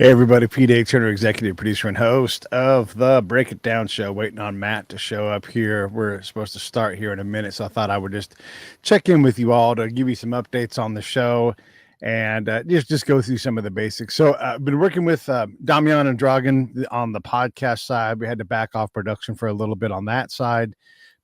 Hey everybody, P. Turner, executive producer and host of the Break It Down show. Waiting on Matt to show up here. We're supposed to start here in a minute, so I thought I would just check in with you all to give you some updates on the show and just go through some of the basics. So I've been working with Damian and Dragan on the podcast side. We had to back off production for a little bit on that side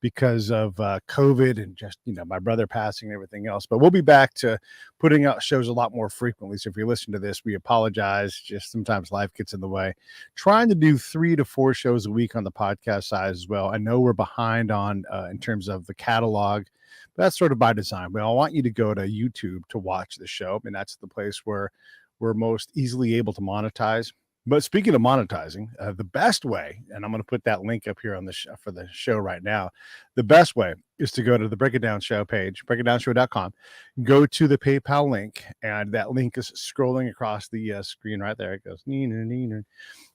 because of COVID and just, my brother passing and everything else. But we'll be back to putting out shows a lot more frequently. So if you listen to this, we apologize. Just sometimes life gets in the way. Trying to do 3 to 4 shows a week on the podcast side as well. I know we're behind on in terms of the catalog. But that's sort of by design. But I want you to go to YouTube to watch the show. And that's the place where we're most easily able to monetize. But speaking of monetizing, the best way, and I'm going to put that link up here on the for the show right now, the best way is to go to the Break It Down Show page, breakitdownshow.com, go to the PayPal link, and that link is scrolling across the screen right there. It goes,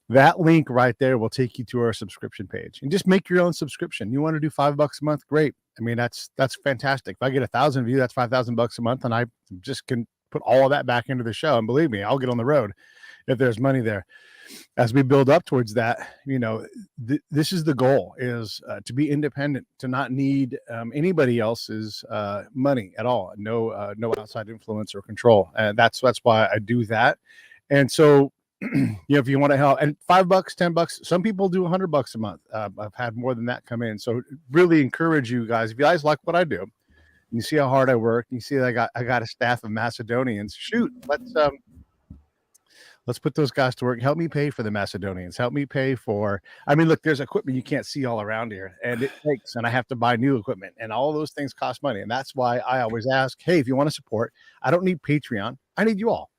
that link right there will take you to our subscription page, and just make your own subscription. You want to do $5 a month? Great. I mean, that's fantastic. If I get 1,000 of you, that's $5,000 a month, and I just can put all of that back into the show. And believe me, I'll get on the road if there's money there. As we build up towards that, this is the goal, is to be independent, to not need anybody else's money at all. No outside influence or control. And that's why I do that. And so, if you want to help, and $5, $10, some people do $100 a month. I've had more than that come in. So really encourage you guys, if you guys like what I do, you see how hard I work, you see that I got a staff of Macedonians. Shoot, let's put those guys to work. Help me pay for the Macedonians. Help me pay for, look, there's equipment you can't see all around here, and it takes, and I have to buy new equipment, and all those things cost money. And that's why I always ask, hey, if you want to support, I don't need Patreon. I need you all.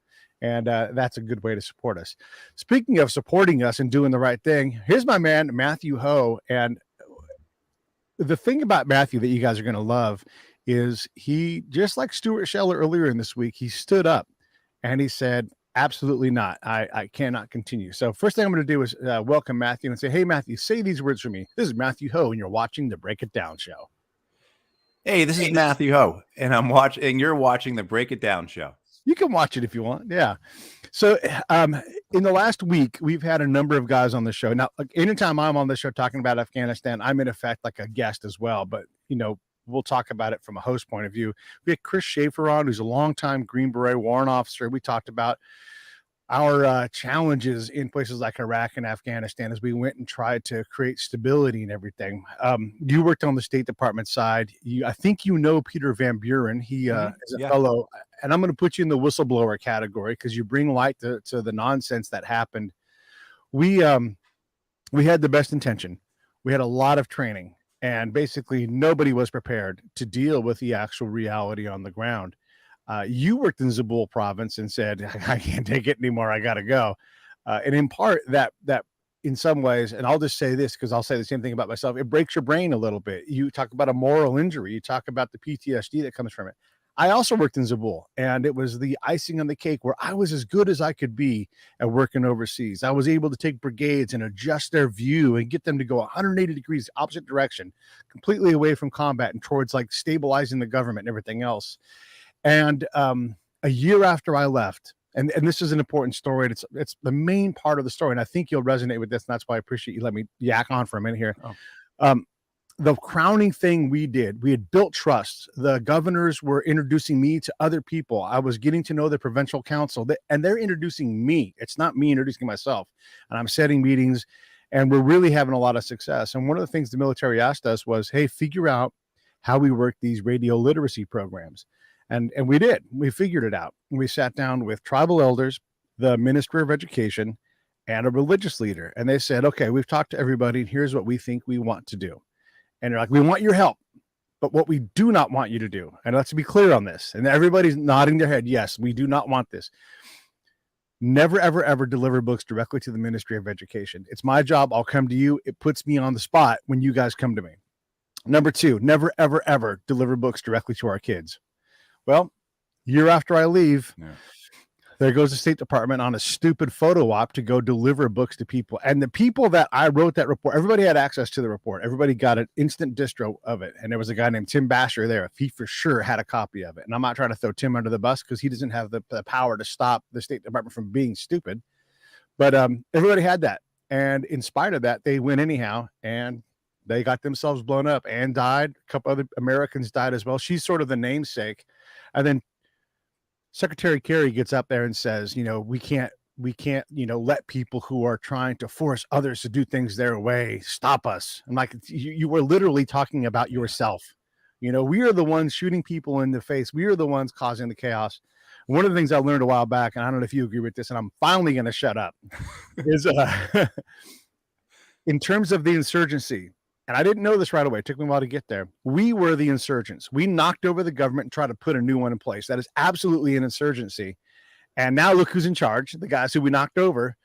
And that's a good way to support us. Speaking of supporting us and doing the right thing, here's my man, Matthew Ho. And the thing about Matthew that you guys are going to love is he, just like Stuart Scheller earlier in this week, he stood up and he said, absolutely not. I cannot continue. So first thing I'm going to do is welcome Matthew and say, hey, Matthew, say these words for me. This is Matthew Ho, and you're watching the Break It Down show. Hey, this is Matthew Ho, and you're watching the Break It Down show. You can watch it if you want. Yeah. So in the last week, we've had a number of guys on the show. Now, anytime I'm on the show talking about Afghanistan, I'm in effect like a guest as well. But, we'll talk about it from a host point of view. We had Chris Schaefer on, who's a longtime Green Beret warrant officer. We talked about our challenges in places like Iraq and Afghanistan as we went and tried to create stability and everything. You worked on the State Department side. I think Peter Van Buren. He is a fellow, and I'm going to put you in the whistleblower category because you bring light to the nonsense that happened. We had the best intention. We had a lot of training, and basically nobody was prepared to deal with the actual reality on the ground. You worked in Zabul province and said, I can't take it anymore. I got to go. And in part that in some ways, and I'll just say this, because I'll say the same thing about myself. It breaks your brain a little bit. You talk about a moral injury. You talk about the PTSD that comes from it. I also worked in Zabul, and it was the icing on the cake where I was as good as I could be at working overseas. I was able to take brigades and adjust their view and get them to go 180 degrees opposite direction, completely away from combat and towards like stabilizing the government and everything else. And a year after I left, and this is an important story, and it's the main part of the story, and I think you'll resonate with this, and that's why I appreciate you let me yak on for a minute here. The crowning thing we had built trust. The governors were introducing me to other people. I was getting to know the provincial council, and they're introducing me. It's not me introducing myself. And I'm setting meetings, and we're really having a lot of success. And one of the things the military asked us was, hey, figure out how we work these radio literacy programs. And we did. We figured it out. We sat down with tribal elders, the Ministry of Education, and a religious leader. And they said, okay, we've talked to everybody, and here's what we think we want to do. And they're like, we want your help, but what we do not want you to do, and let's be clear on this, and everybody's nodding their head, yes, we do not want this. Never, ever, ever deliver books directly to the Ministry of Education. It's my job. I'll come to you. It puts me on the spot when you guys come to me. Number 2, never, ever, ever deliver books directly to our kids. Well, year after I leave, there goes the State Department on a stupid photo op to go deliver books to people. And the people that I wrote that report, everybody had access to the report. Everybody got an instant distro of it. And there was a guy named Tim Basher there. He for sure had a copy of it. And I'm not trying to throw Tim under the bus because he doesn't have the power to stop the State Department from being stupid. But everybody had that. And in spite of that, they went anyhow, and they got themselves blown up and died. A couple other Americans died as well. She's sort of the namesake. And then Secretary Kerry gets up there and says, we can't, let people who are trying to force others to do things their way stop us. I'm like, you were literally talking about yourself. We are the ones shooting people in the face. We are the ones causing the chaos. One of the things I learned a while back, and I don't know if you agree with this, and I'm finally going to shut up, is in terms of the insurgency, and I didn't know this right away. It took me a while to get there. We were the insurgents. We knocked over the government and tried to put a new one in place. That is absolutely an insurgency. And now look who's in charge, the guys who we knocked over.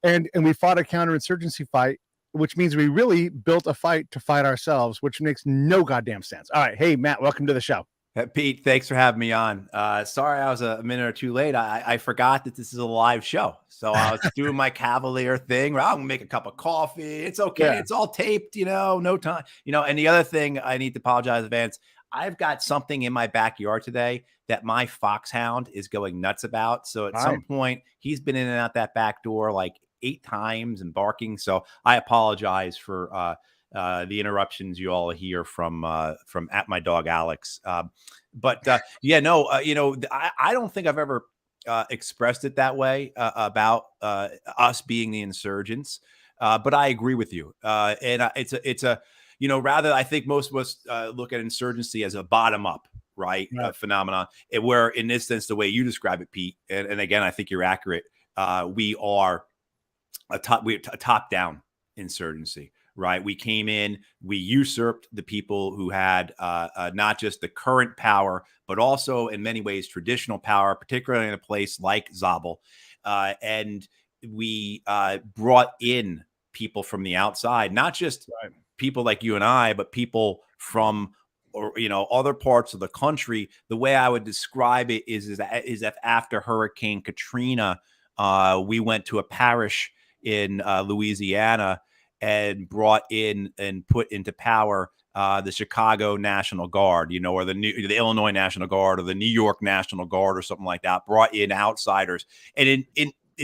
And we fought a counterinsurgency fight, which means we really built a fight to fight ourselves, which makes no goddamn sense. All right. Hey, Matt, welcome to the show. Pete, thanks for having me on. Sorry I was a minute or two late. I forgot that this is a live show. So I was doing my cavalier thing. I'm going to make a cup of coffee. It's okay. Yeah. It's all taped, no time. And the other thing I need to apologize in advance. I've got something in my backyard today that my foxhound is going nuts about. So at some point, he's been in and out that back door like 8 times and barking. So I apologize for the interruptions you all hear from at my dog Alex. I don't think I've ever expressed it that way about us being the insurgents. But I agree with you. It's a rather, I think most of us look at insurgency as a bottom up, right? Phenomenon. Where in this sense, the way you describe it, Pete, and again, I think you're accurate. We are a top down insurgency. Right. We came in, we usurped the people who had not just the current power, but also in many ways traditional power, particularly in a place like Zabul. And we brought in people from the outside, not just people like you and I, but people from other parts of the country. The way I would describe it is if after Hurricane Katrina, we went to a parish in Louisiana and brought in and put into power the Chicago National Guard, or the Illinois National Guard or the New York National Guard or something like that, brought in outsiders. And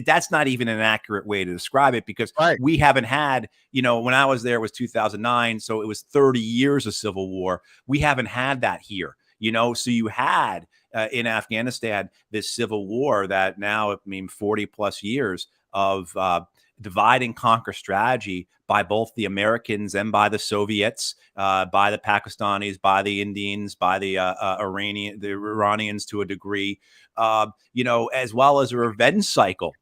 that's not even an accurate way to describe it, because we haven't had, when I was there, it was 2009. So it was 30 years of civil war. We haven't had that here, so you had in Afghanistan, this civil war that now, 40 plus years of divide and conquer strategy by both the Americans and by the Soviets, by the Pakistanis, by the Indians, by the Iranians to a degree, as well as a revenge cycle.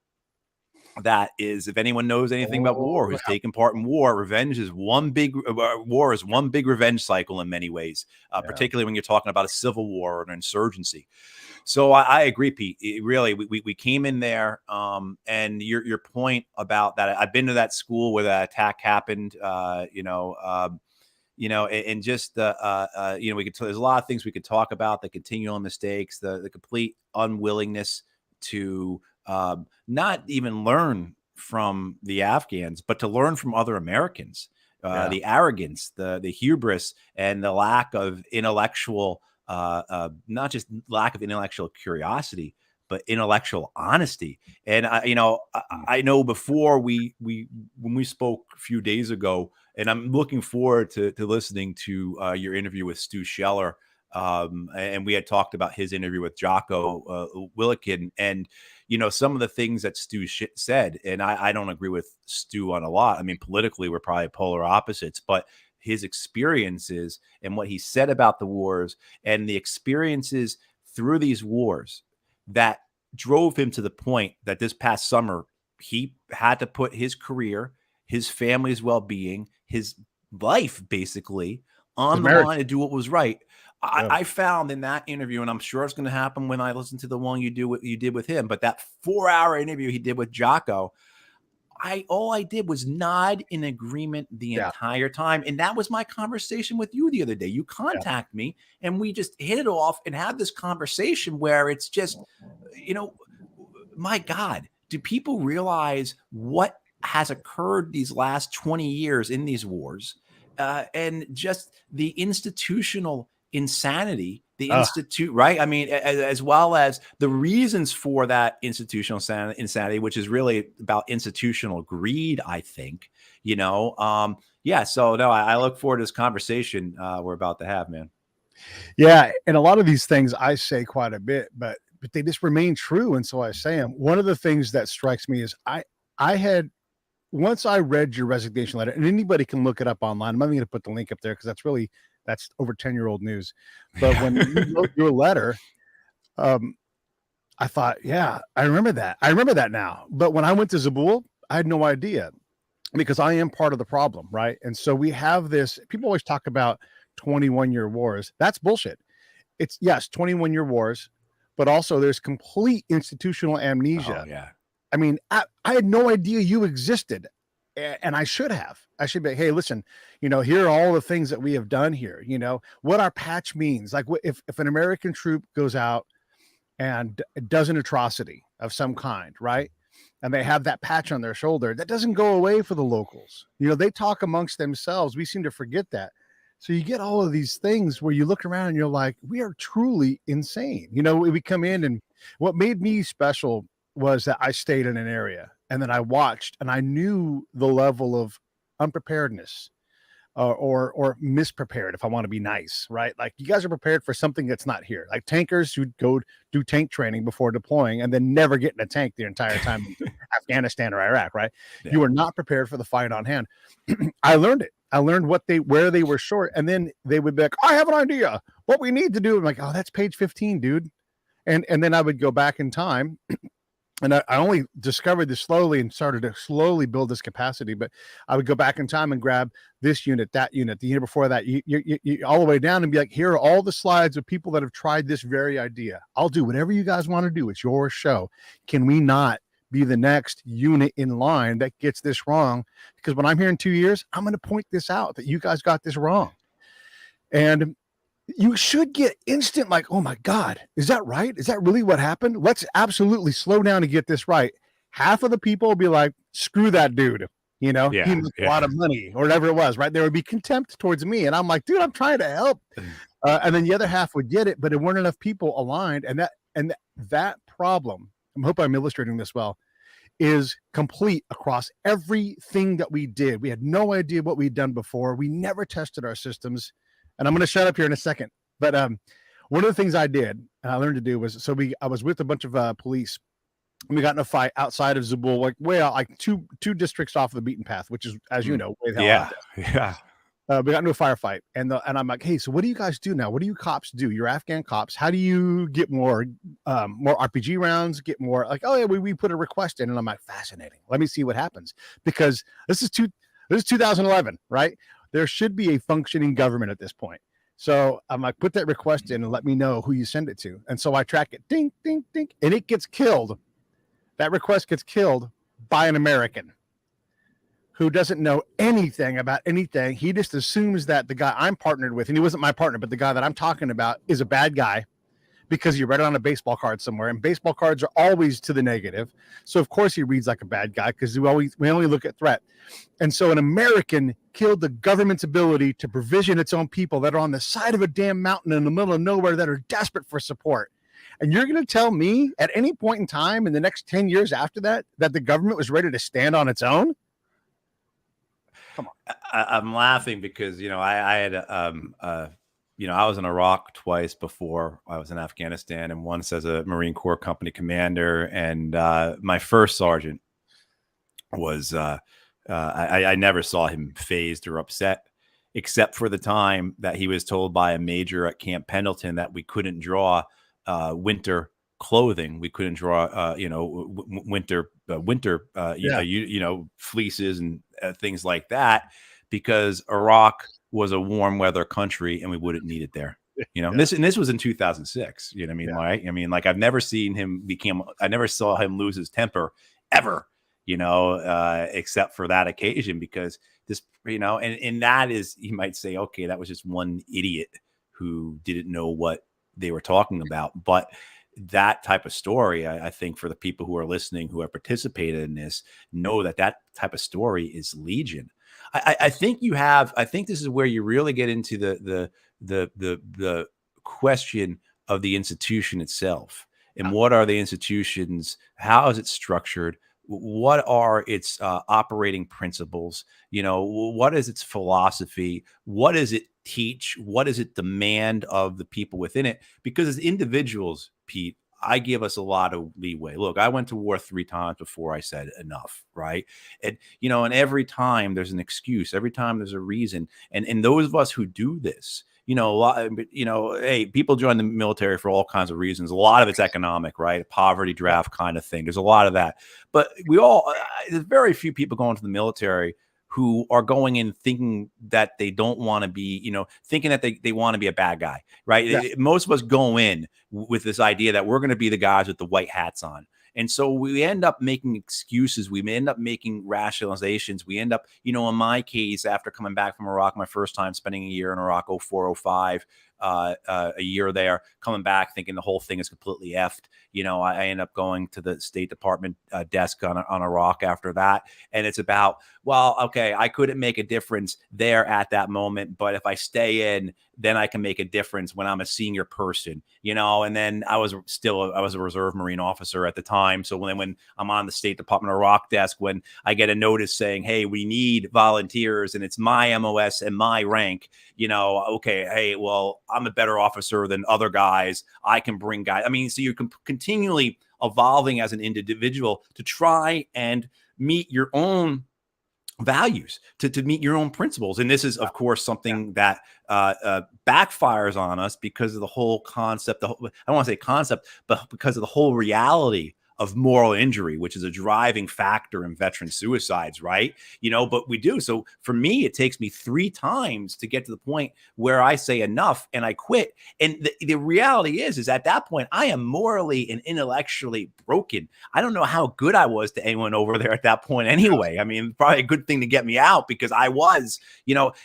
That is, if anyone knows anything about war, who's taken part in war, revenge is one big revenge cycle in many ways, particularly when you're talking about a civil war or an insurgency. So I agree, Pete. Really, we came in there, and your point about that. I've been to that school where that attack happened. And just we could. There's a lot of things we could talk about: the continual mistakes, the complete unwillingness to not even learn from the Afghans, but to learn from other Americans. The arrogance, the hubris, and the lack of intellectual. Not just lack of intellectual curiosity, but intellectual honesty. And I know before when we spoke a few days ago, and I'm looking forward to listening to your interview with Stu Scheller. And we had talked about his interview with Jocko Willikin, and some of the things that Stu said, and I don't agree with Stu on a lot. Politically, we're probably polar opposites, but his experiences and what he said about the wars and the experiences through these wars that drove him to the point that this past summer, he had to put his career, his family's well-being, his life basically on the line to do what was right. I found in that interview, and I'm sure it's going to happen when I listen to the one you did with him, but that 4-hour interview he did with Jocko, all I did was nod in agreement the entire time. And that was my conversation with you the other day. You contact me and we just hit it off and had this conversation where it's just, my God, do people realize what has occurred these last 20 years in these wars? And just the institutional insanity the institute, right? I mean, as well as the reasons for that institutional insanity, which is really about institutional greed, I think, yeah. So no, I look forward to this conversation we're about to have, man. Yeah, and a lot of these things I say quite a bit, but they just remain true, and so I say them. One of the things that strikes me is I had once I read your resignation letter, and anybody can look it up online. I'm not even going to put the link up there because that's over 10-year-old news. But when you wrote your letter, I thought, yeah, I remember that. I remember that now. But when I went to Zabul, I had no idea because I am part of the problem, right? And so we have this. People always talk about 21-year wars. That's bullshit. It's yes, 21-year wars, but also there's complete institutional amnesia. Oh, yeah. I mean, I had no idea you existed, and I should have. I should be, hey, listen, here are all the things that we have done here. What our patch means. Like, if an American troop goes out and does an atrocity of some kind, right? And they have that patch on their shoulder, that doesn't go away for the locals. They talk amongst themselves. We seem to forget that. So you get all of these things where you look around and you're like, we are truly insane. We come in, and what made me special was that I stayed in an area and then I watched and I knew the level of unpreparedness or misprepared, if I want to be nice, right? Like, you guys are prepared for something that's not here. Like tankers who go do tank training before deploying and then never get in a tank the entire time in Afghanistan or Iraq, right? Yeah. You are not prepared for the fight on hand. I learned it. I learned where they were short, and then they would be like, I have an idea what we need to do. I'm like, oh, that's page 15, dude. And then I would go back in time. And I only discovered this slowly and started to slowly build this capacity. But I would go back in time and grab this unit, that unit, the unit before that, you all the way down, and be like, here are all the slides of people that have tried this very idea. I'll do whatever you guys want to do. It's your show. Can we not be the next unit in line that gets this wrong? Because when I'm here in 2 years, I'm going to point this out that you guys got this wrong. And you should get instant, like, oh my God, is that right? Is that really what happened? Let's absolutely slow down and get this right. Half of the people will be like, screw that dude. He makes a lot of money or whatever it was, right? There would be contempt towards me. And I'm like, dude, I'm trying to help. And then the other half would get it, but there weren't enough people aligned. And that problem, I hope I'm illustrating this well, is complete across everything that we did. We had no idea what we'd done before. We never tested our systems. And I'm going to shut up here in a second. But one of the things I did and I learned to do was, I was with a bunch of police, and we got in a fight outside of Zabul, like way out, like two districts off of the beaten path, which is, as you know, way the hell out. We got into a firefight, and I'm like, hey, so what do you guys do now? What do you cops do? You're Afghan cops. How do you get more RPG rounds? Get more, like, oh yeah, we put a request in, and I'm like, fascinating. Let me see what happens, because this is 2011, right? There should be a functioning government at this point. So I'm like, put that request in and let me know who you send it to. And so I track it, ding, ding, ding, and it gets killed. That request gets killed by an American who doesn't know anything about anything. He just assumes that the guy I'm partnered with, and he wasn't my partner, but the guy that I'm talking about is a bad guy because he read it on a baseball card somewhere, and baseball cards are always to the negative. So of course he reads like a bad guy because we only look at threat. And so an American killed the government's ability to provision its own people that are on the side of a damn mountain in the middle of nowhere that are desperate for support. And you're going to tell me at any point in time in the next 10 years after that the government was ready to stand on its own? Come on. I'm laughing because, I had, I was in Iraq twice before I was in Afghanistan, and once as a Marine Corps company commander. And my first sergeant was, I never saw him fazed or upset, except for the time that he was told by a major at Camp Pendleton that we couldn't draw winter clothing. We couldn't draw, winter, fleeces and things like that, because Iraq was a warm weather country and we wouldn't need it there. This was in 2006. You know what I mean? Yeah. Right? I mean, like, I've never seen him I never saw him lose his temper ever, except for that occasion, because this, and that is, you might say, okay, that was just one idiot who didn't know what they were talking about. But that type of story, I think, for the people who are listening, who have participated in this, know that type of story is legion. I think this is where you really get into the question of the institution itself. And what are the institutions? How is it structured? What are its operating principles? What is its philosophy? What does it teach? What does it demand of the people within it? Because as individuals, Pete, I give us a lot of leeway. Look, I went to war 3 times before I said enough, right? And and every time there's an excuse, every time there's a reason. And those of us who do this, hey, people join the military for all kinds of reasons. A lot of it's economic, right? A poverty draft kind of thing. There's a lot of that. But there's very few people going to the military who are going in thinking that they don't want to be, thinking that they want to be a bad guy, right? Yeah. Most of us go in with this idea that we're going to be the guys with the white hats on. And so we end up making excuses. We end up making rationalizations. We end up, in my case, after coming back from Iraq, my first time spending a year in Iraq, 04, 05, a year there, coming back thinking the whole thing is completely effed. I end up going to the State Department desk on Iraq after that. And it's about, well, okay, I couldn't make a difference there at that moment, but if I stay in, then I can make a difference when I'm a senior person, and then I was a reserve Marine officer at the time. So when I'm on the State Department Iraq desk, when I get a notice saying, hey, we need volunteers and it's my MOS and my rank, okay, hey, well, I'm a better officer than other guys. I can bring guys. I mean, so you're continually evolving as an individual to try and meet your own values, to meet your own principles. And this is, of course, something that backfires on us because of the whole concept. I don't want to say concept, but because of the whole reality of moral injury, which is a driving factor in veteran suicides, right? But we do. So for me, it takes me 3 times to get to the point where I say enough and I quit. And the reality is at that point, I am morally and intellectually broken. I don't know how good I was to anyone over there at that point anyway. I mean, probably a good thing to get me out because I was, so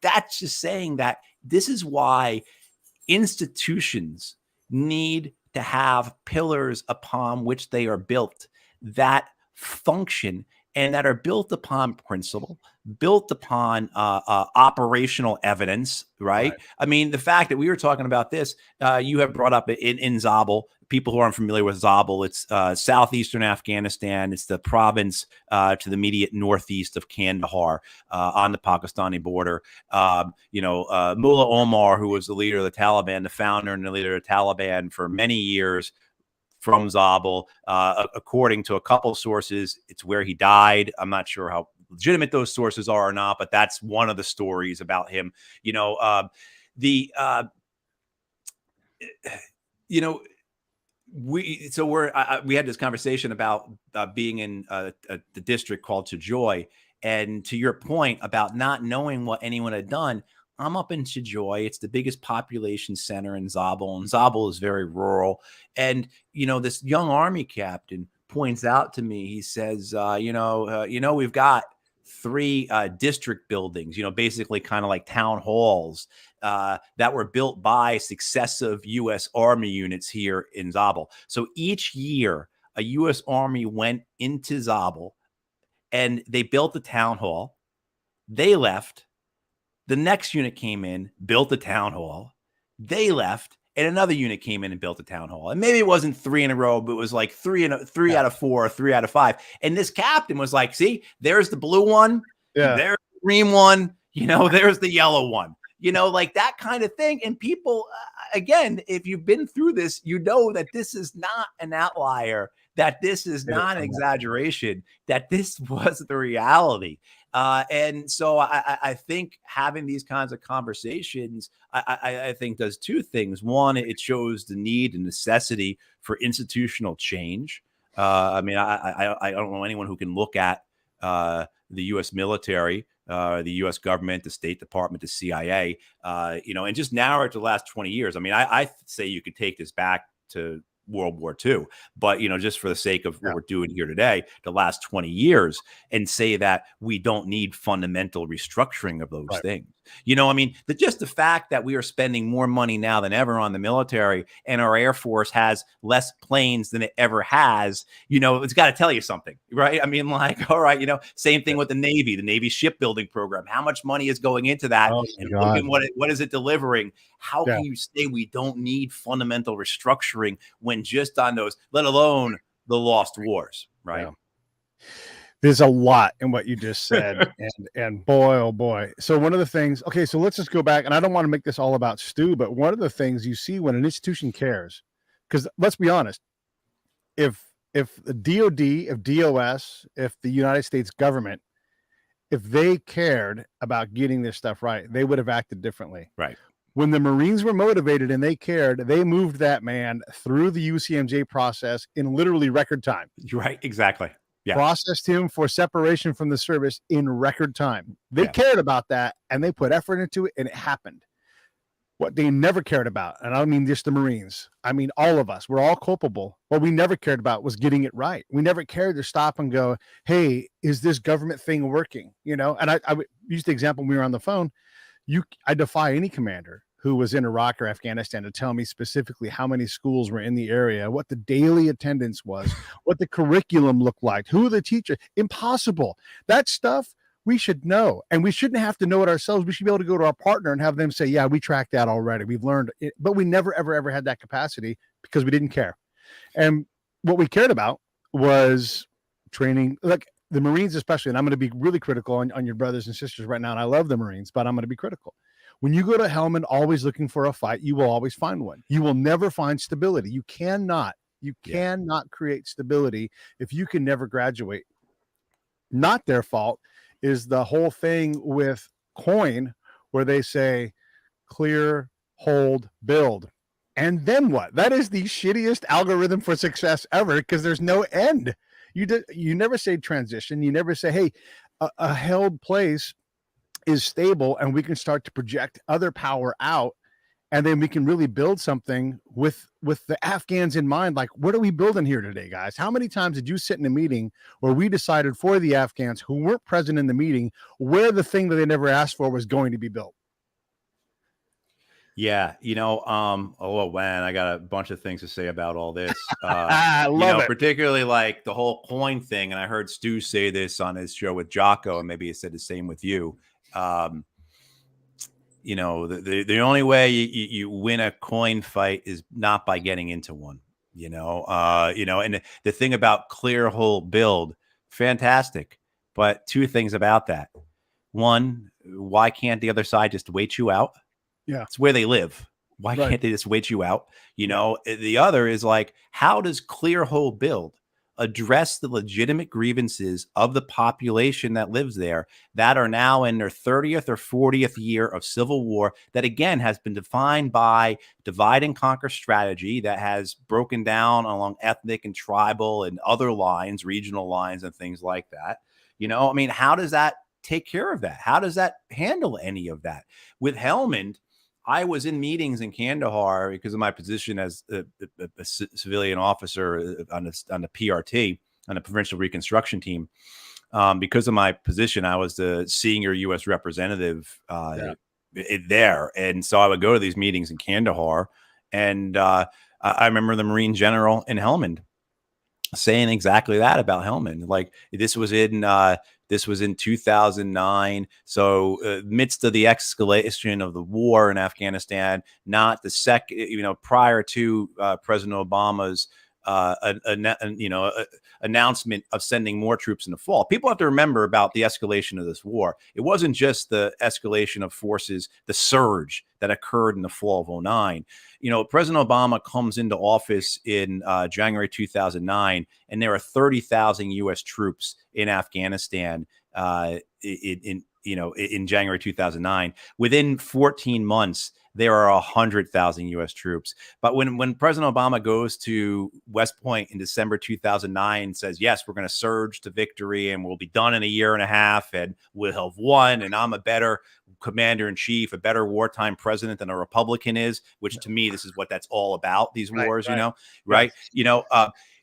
that's just saying that this is why institutions need to have pillars upon which they are built that function and that are built upon principle, built upon operational evidence, right? I mean, the fact that we were talking about this, you have brought up in Zabul. People who aren't familiar with Zabul, it's southeastern Afghanistan. It's the province to the immediate northeast of Kandahar on the Pakistani border. Mullah Omar, who was the leader of the Taliban, the founder and the leader of the Taliban for many years, from Zabul. According to a couple sources, it's where he died. I'm not sure how legitimate those sources are or not, but that's one of the stories about him. We had this conversation about being in the district called Chajoy, and to your point about not knowing what anyone had done. I'm up in Chajoy. It's the biggest population center in Zabul, and Zabul is very rural. And this young Army captain points out to me. He says, we've got 3 district buildings. Basically kind of like town halls that were built by successive U.S. Army units here in Zabul. So each year, a U.S. Army went into Zabul, and they built the town hall. They left. The next unit came in, built the town hall. They left, and another unit came in and built a town hall. And maybe it wasn't 3 in a row, but it was like 3 out of 4, 3 out of 5. And this captain was like, "See, there's the blue one. Yeah. There's the green one. There's the yellow one. Like that kind of thing." And people, again, if you've been through this, that this is not an outlier, that this is not an exaggeration, that this was the reality. And so I think having these kinds of conversations, I think does 2 things. One, it shows the need and necessity for institutional change. I don't know anyone who can look at the U.S. military, the U.S. government, the State Department, the CIA, and just narrow it to the last 20 years. I mean, I say you could take this back to World War II, but just for the sake of what we're doing here today, the last 20 years, and say that we don't need fundamental restructuring of those things. I mean, just the fact that we are spending more money now than ever on the military, and our Air Force has less planes than it ever has, it's got to tell you something, right? I mean, like, all right, same thing with the Navy shipbuilding program. How much money is going into that? Oh, and look at what is it delivering? How can you say we don't need fundamental restructuring when just on those, let alone the lost wars, right? There's a lot in what you just said. and boy, oh boy. So one of the things, okay, so let's just go back, and I don't want to make this all about Stu, but one of the things you see when an institution cares, because let's be honest, if the DOD, if DOS, if the United States government, if they cared about getting this stuff right, they would have acted differently. Right. When the Marines were motivated and they cared, they moved that man through the UCMJ process in literally record time. Right. Exactly. Yeah. Processed him for separation from the service in record time. They cared about that, and they put effort into it, and it happened. What they never cared about, and I don't mean just the Marines, I mean all of us, we're all culpable. What we never cared about was getting it right. We never cared to stop and go, hey, is this government thing working? And I would use the example when we were on the phone. I defy any commander who was in Iraq or Afghanistan to tell me specifically how many schools were in the area, what the daily attendance was, what the curriculum looked like, who the teacher. Impossible. That stuff we should know, and we shouldn't have to know it ourselves. We should be able to go to our partner and have them say, yeah, we tracked that already. We've learned it, but we never, ever had that capacity because we didn't care. And what we cared about was training, like the Marines especially, and I'm going to be really critical on your brothers and sisters right now, and I love the Marines, but I'm going to be critical. When you go to Helmand always looking for a fight, you will always find one. You will never find stability. You cannot create stability if you can never graduate. Not their fault is the whole thing with COIN, where they say clear, hold, build. And then what? That is the shittiest algorithm for success ever, because there's no end. You never say transition. You never say, hey, a held place is stable and we can start to project other power out, and then we can really build something with the Afghans in mind. Like, what are we building here today, guys? How many times did you sit in a meeting where we decided for the Afghans who weren't present in the meeting where the thing that they never asked for was going to be built? Yeah, oh man, I got a bunch of things to say about all this. I love it. Particularly like the whole coin thing, and I heard Stu say this on his show with Jocko, and maybe he said the same with you. The only way you win a coin fight is not by getting into one. And the thing about clear, hold, build, fantastic, but two things about that. One, why can't the other side just wait you out? Yeah. It's where they live. Why can't they just wait you out? The other is like, how does clear, hold, build address the legitimate grievances of the population that lives there that are now in their 30th or 40th year of civil war that, again, has been defined by divide and conquer strategy that has broken down along ethnic and tribal and other lines, regional lines and things like that? I mean, how does that take care of that? How does that handle any of that? With Helmand, I was in meetings in Kandahar because of my position as a civilian officer on the PRT, on the Provincial Reconstruction Team. Because of my position, I was the senior U.S. representative there. And so I would go to these meetings in Kandahar. And I remember the Marine general in Helmand saying exactly that about Helmand. Like, this was in 2009. So midst of the escalation of the war in Afghanistan, not the second, prior to President Obama's announcement of sending more troops in the fall. People have to remember about the escalation of this war. It wasn't just the escalation of forces, the surge that occurred in the fall of 2009. President Obama comes into office in January 2009, and there are 30,000 U.S. troops in Afghanistan in January 2009. Within 14 months, there are 100,000 U.S. troops. But when President Obama goes to West Point in December 2009, says, yes, we're going to surge to victory and we'll be done in a year and a half and we'll have won. And I'm a better commander in chief, a better wartime president than a Republican is, which to me, this is what that's all about, these wars, right?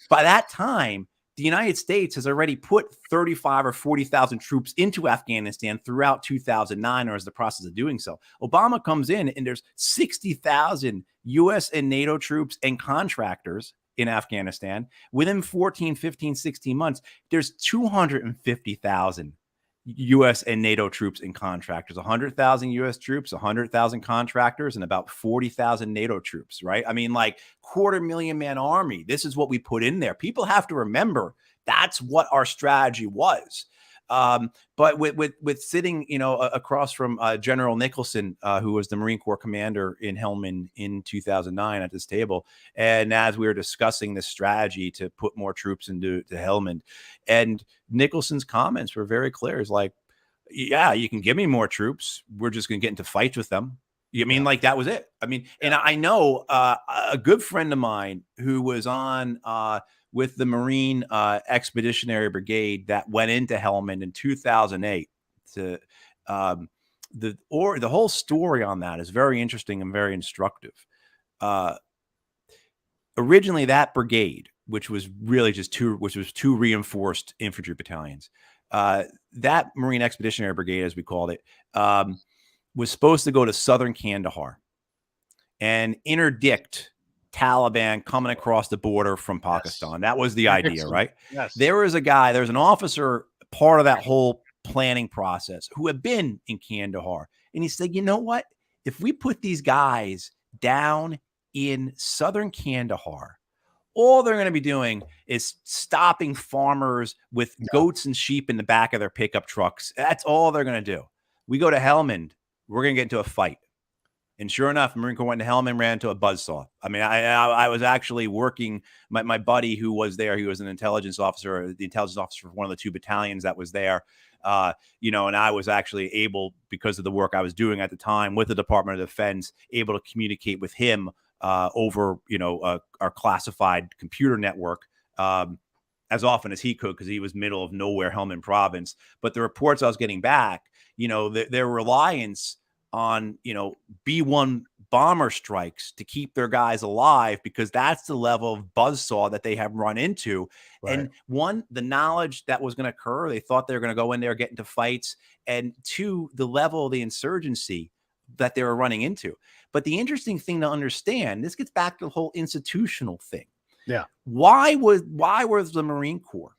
By that time, the United States has already put 35 or 40,000 troops into Afghanistan throughout 2009, or is the process of doing so. Obama comes in and there's 60,000 U.S. and NATO troops and contractors in Afghanistan. Within 14, 15, 16 months, there's 250,000 U.S. and NATO troops and contractors, 100,000 U.S. troops, 100,000 contractors, and about 40,000 NATO troops, right? I mean, like 250,000 man army. This is what we put in there. People have to remember that's what our strategy was. But with sitting, across from General Nicholson, who was the Marine Corps commander in Helmand in 2009 at this table, and as we were discussing this strategy to put more troops into Helmand, and Nicholson's comments were very clear. It's like, yeah, you can give me more troops. We're just going to get into fights with them. You mean like that was it? I mean, and I know a good friend of mine who was on with the Marine Expeditionary Brigade that went into Helmand in 2008. The whole story on that is very interesting and very instructive. Originally, that brigade, which was really just two reinforced infantry battalions, that Marine Expeditionary Brigade, as we called it, was supposed to go to southern Kandahar and interdict Taliban coming across the border from Pakistan. Yes. That was the idea, right? Yes. There was an officer, part of that whole planning process, who had been in Kandahar. And he said, you know what? If we put these guys down in southern Kandahar, all they're going to be doing is stopping farmers with goats and sheep in the back of their pickup trucks. That's all they're going to do. We go to Helmand, we're going to get into a fight. And sure enough, Marine Corps went to Helmand, ran into a buzzsaw. I mean, I was actually working, my buddy who was there, he was an intelligence officer, the intelligence officer for one of the two battalions that was there, and I was actually able, because of the work I was doing at the time with the Department of Defense, able to communicate with him over, our classified computer network as often as he could, because he was middle of nowhere, Helmand Province. But the reports I was getting back, their reliance on, B-1 bomber strikes to keep their guys alive, because that's the level of buzzsaw that they have run into. Right. And one, the knowledge that was going to occur, they thought they were going to go in there, get into fights. And two, the level of the insurgency that they were running into. But the interesting thing to understand, this gets back to the whole institutional thing. Yeah. Why was the Marine Corps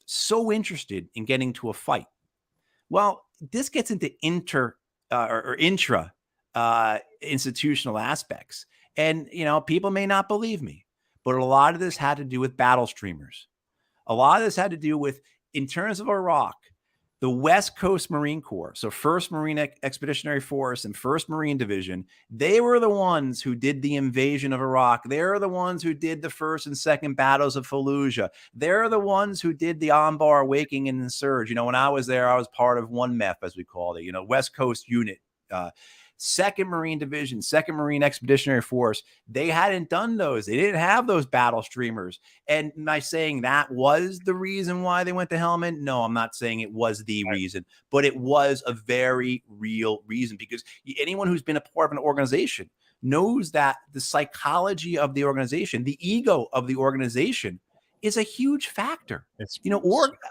so interested in getting to a fight? Well, this gets into intra institutional aspects. And, people may not believe me, but a lot of this had to do with battle streamers. A lot of this had to do with, in terms of Iraq, the West Coast Marine Corps, so 1st Marine Expeditionary Force and 1st Marine Division, they were the ones who did the invasion of Iraq. They're the ones who did the 1st and 2nd battles of Fallujah. They're the ones who did the Anbar Waking and the Surge. When I was there, I was part of 1 MEF, as we called it, West Coast Unit. 2nd Marine Division, 2nd Marine Expeditionary Force, they hadn't done those. They didn't have those battle streamers. And am I saying that was the reason why they went to Helmand? No, I'm not saying it was the reason, but it was a very real reason, because anyone who's been a part of an organization knows that the psychology of the organization, the ego of the organization, is a huge factor.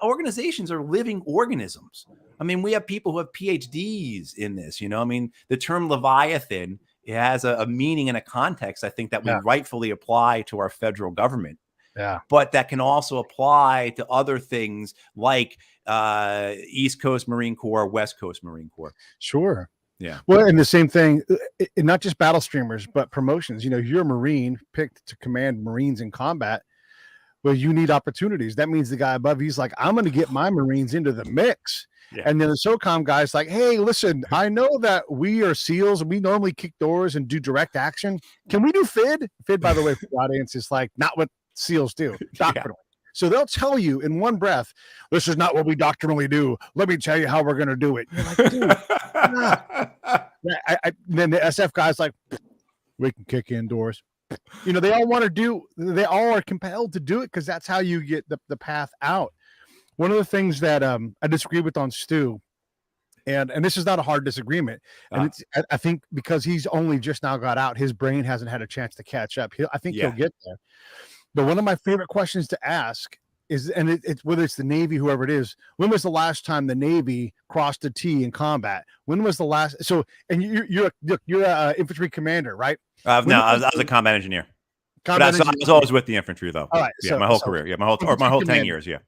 Organizations are living organisms. I mean, we have people who have PhDs in this, I mean, the term Leviathan, it has a meaning and a context, I think, that we rightfully apply to our federal government. Yeah. But that can also apply to other things like East Coast Marine Corps, West Coast Marine Corps. Sure. Yeah. Well, and the same thing, not just battle streamers, but promotions. You're a Marine picked to command Marines in combat. Well, you need opportunities. That means the guy above you's like, I'm going to get my Marines into the mix. Yeah. And then the SOCOM guy's like, hey, listen, I know that we are SEALs and we normally kick doors and do direct action. Can we do FID? FID, by the way, for the audience, is like not what SEALs do, doctrinally. Yeah. So they'll tell you in one breath, this is not what we doctrinally do. Let me tell you how we're going to do it. You're like, dude, Then the SF guys like, we can kick indoors. They all want to do. They all are compelled to do it because that's how you get the path out. One of the things that I disagree with on Stu, and this is not a hard disagreement, and I think because he's only just now got out, his brain hasn't had a chance to catch up. I think he'll get there. But one of my favorite questions to ask is, and it's whether it's the Navy, whoever it is, when was the last time the Navy crossed a T in combat? When was the last? So, and you're a infantry commander, right? I was a combat engineer. But I was always with the infantry, though. All right, yeah, my whole career, my whole 10 years, yeah.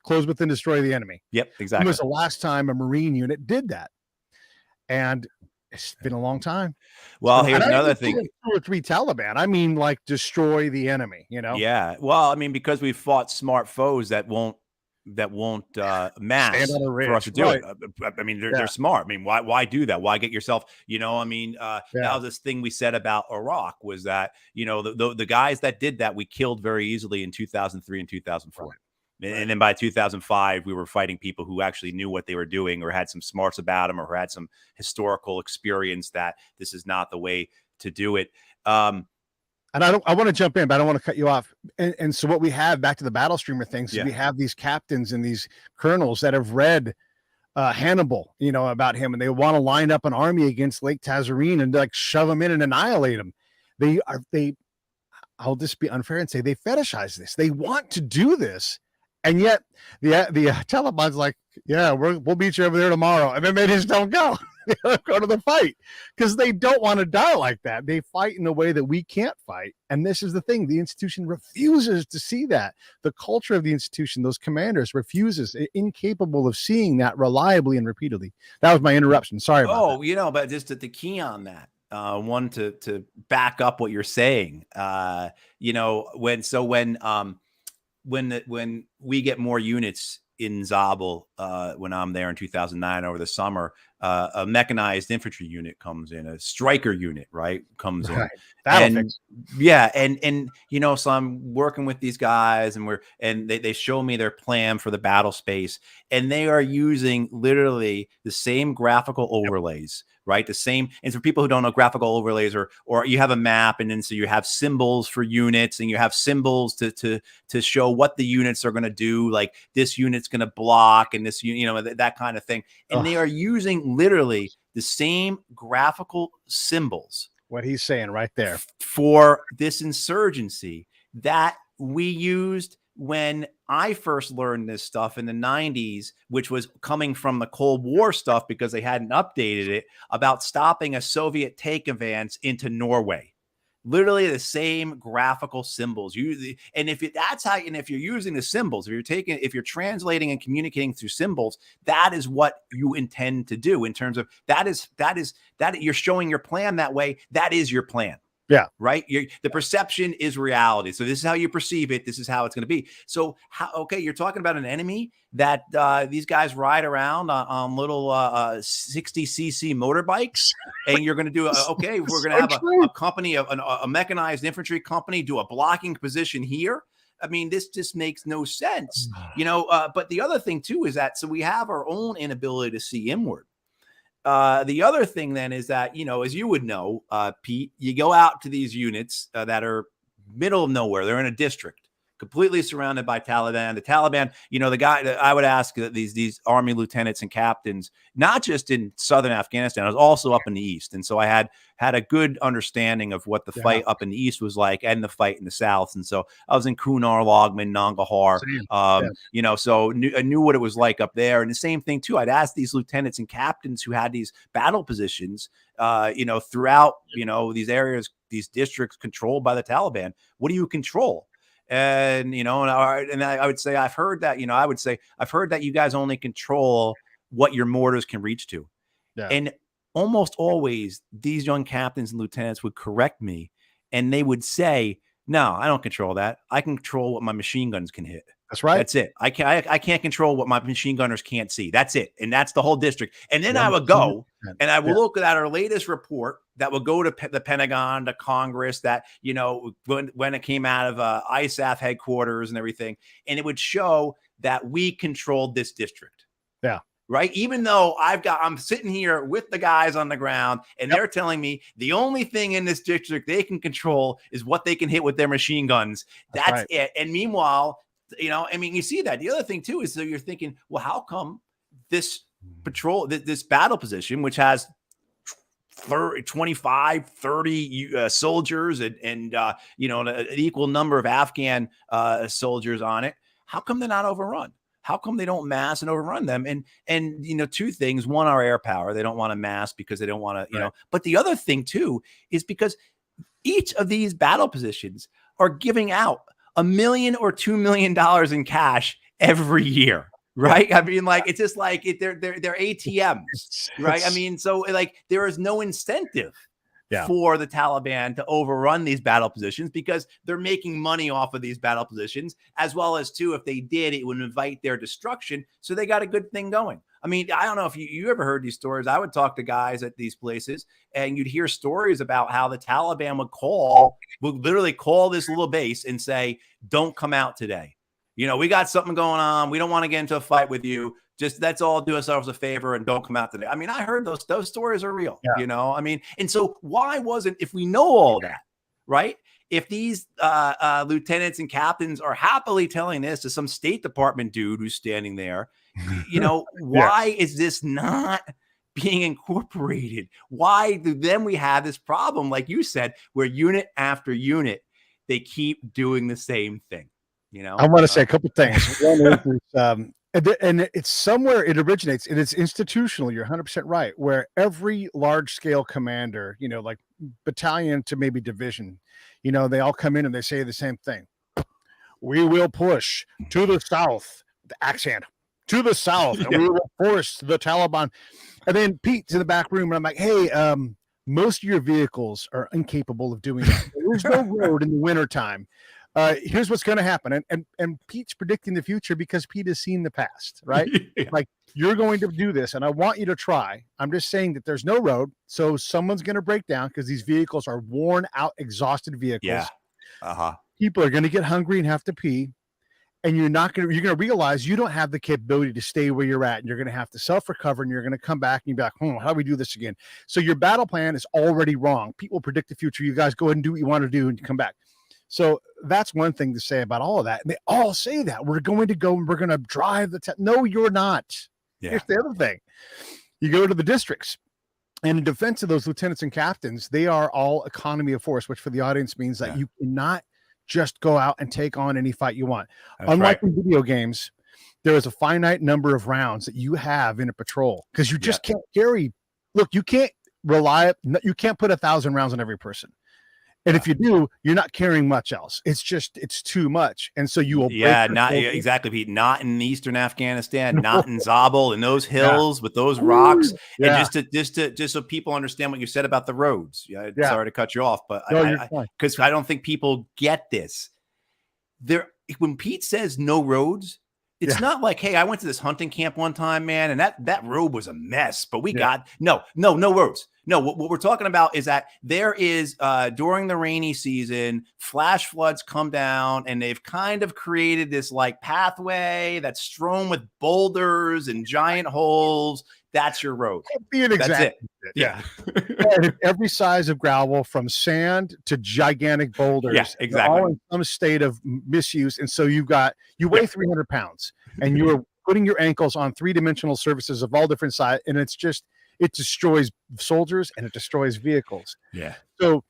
Close with and destroy the enemy. Yep, exactly. When was the last time a Marine unit did that? And it's been a long time. Well, here's another thing. 2 or 3 Taliban. I mean, like destroy the enemy. Yeah. Well, I mean, because we fought smart foes that won't mass for us to do it. I mean, they're smart. I mean, why do that? Why get yourself? I mean, that was this thing we said about Iraq was that the guys that did that we killed very easily in 2003 and 2004. Right. And then by 2005, we were fighting people who actually knew what they were doing or had some smarts about them or had some historical experience that this is not the way to do it. And I want to jump in, but I don't want to cut you off. And so what we have, back to the battle streamer things, we have these captains and these colonels that have read Hannibal, about him, and they want to line up an army against Lake Tazarene and like shove them in and annihilate them. I'll just be unfair and say they fetishize this. They want to do this. And yet the Taliban's like, yeah, we'll beat you over there tomorrow. And then they just don't go. They don't go to the fight because they don't want to die like that. They fight in a way that we can't fight. And this is the thing. The institution refuses to see that. The culture of the institution, those commanders refuses, incapable of seeing that reliably and repeatedly. That was my interruption. Sorry about that. But just the key on that. One to back up what you're saying, when we get more units in Zabul, when I'm there in 2009 over the summer, a mechanized infantry unit comes in, a striker unit, right, comes in. And so I'm working with these guys and they show me their plan for the battle space, and they are using literally the same graphical overlays. Right. The same. And for people who don't know, graphical overlays or you have a map, and then so you have symbols for units, and you have symbols to show what the units are going to do. Like this unit's going to block, and this, that kind of thing. And they are using literally the same graphical symbols. What he's saying right there for this insurgency that we used when I first learned this stuff in the 90s, which was coming from the Cold War stuff because they hadn't updated it, about stopping a Soviet tank advance into Norway. Literally the same graphical symbols. And if you're using the symbols, if you're translating and communicating through symbols, that is what you intend to do in terms of that you're showing your plan that way. That is your plan. Yeah. Right. The perception is reality. So this is how you perceive it. This is how it's going to be. So you're talking about an enemy that these guys ride around on little 60cc motorbikes, and you're going to do we're going to have a company of a mechanized infantry company do a blocking position here. I mean, this just makes no sense, but the other thing too is that so we have our own inability to see inward. The other thing then is that, as you would know, Pete, you go out to these units that are middle of nowhere. They're in a district completely surrounded by Taliban. The Taliban, the guy that I would ask these army lieutenants and captains, not just in southern Afghanistan, I was also up in the east. And so I had a good understanding of what the fight up in the east was like and the fight in the south. And so I was in Kunar, Logman, Nangarhar, so I knew what it was like up there. And the same thing too, I'd ask these lieutenants and captains who had these battle positions, throughout, these areas, these districts controlled by the Taliban. What do you control? And, I would say, I've heard that you guys only control what your mortars can reach to. Yeah. And almost always these young captains and lieutenants would correct me, and they would say, no, I don't control that. I control what my machine guns can hit. That's right. That's it. I can't control what my machine gunners can't see. That's it. And that's the whole district. And then I would go and I will look at our latest report that will go to the Pentagon, to Congress, that, when it came out of ISAF headquarters and everything, and it would show that we controlled this district. Yeah. right? Even though I'm sitting here with the guys on the ground and they're telling me the only thing in this district they can control is what they can hit with their machine guns. That's right. it. And meanwhile, I mean, you see that. The other thing too is, so you're thinking, well, how come this this battle position, which has 25, 30 soldiers and an equal number of Afghan soldiers on it, how come they're not overrun? How come they don't mass and overrun them? And two things. One, our air power. They don't want to mass because they don't want to, but the other thing too is because each of these battle positions are giving out $1 million or $2 million in cash every year. Right. I mean, like, it's just like they're ATMs. Right. I mean, so like there is no incentive for the Taliban to overrun these battle positions because they're making money off of these battle positions, as well as too, if they did, it would invite their destruction. So they got a good thing going. I mean, I don't know if you ever heard these stories. I would talk to guys at these places and you'd hear stories about how the Taliban would literally call this little base and say, don't come out today. We got something going on. We don't want to get into a fight with you. Just let's all do ourselves a favor and don't come out today. I mean, I heard those stories are real, I mean, and so why wasn't, if we know all that, right? If these lieutenants and captains are happily telling this to some State Department dude who's standing there, why is this not being incorporated? Why then we have this problem, like you said, where unit after unit, they keep doing the same thing? I want to say a couple things. One is, and it's somewhere it originates, and it's institutional. You're 100% right. Where every large scale commander, like battalion to maybe division, they all come in and they say the same thing. We will push to the south, the axe hand to the south, and we will force the Taliban. And then Pete's in the back room, and I'm like, hey, most of your vehicles are incapable of doing that. There's no road in the wintertime. Here's what's going to happen. And Pete's predicting the future because Pete has seen the past, right? Like, you're going to do this and I want you to try. I'm just saying that there's no road. So someone's going to break down because these vehicles are worn out, exhausted vehicles. Yeah. People are going to get hungry and have to pee. And you're going to realize you don't have the capability to stay where you're at. And you're going to have to self-recover and you're going to come back and you'll be like, how do we do this again? So your battle plan is already wrong. People predict the future. You guys go ahead and do what you want to do and you come back. So that's one thing to say about all of that. And they all say that we're going to go and we're going to drive no, you're not. Here's the other thing. You go to the districts, and in defense of those lieutenants and captains, they are all economy of force, which for the audience means that you cannot just go out and take on any fight you want. That's Unlike in video games, there is a finite number of rounds that you have in a patrol because you just can't carry. Look, you can't you can't put 1,000 rounds on every person. And if you do, you're not carrying much else. It's too much. And so you will. Exactly, Pete. Not in eastern Afghanistan, not in Zabul, in those hills with those rocks. And just so people understand what you said about the roads. Sorry to cut you off, but because I don't think people get this. When Pete says no roads, it's not like, hey, I went to this hunting camp one time, man, and that road was a mess, but we got no roads. No, what we're talking about is that there is during the rainy season, flash floods come down and they've kind of created this like pathway that's strewn with boulders and giant holes. That's your road. That's it. Yeah. Every size of gravel, from sand to gigantic boulders. Yeah, exactly. All in some state of misuse. And so you weigh 300 pounds and you are putting your ankles on three-dimensional surfaces of all different sizes. And it destroys soldiers and it destroys vehicles. Yeah. So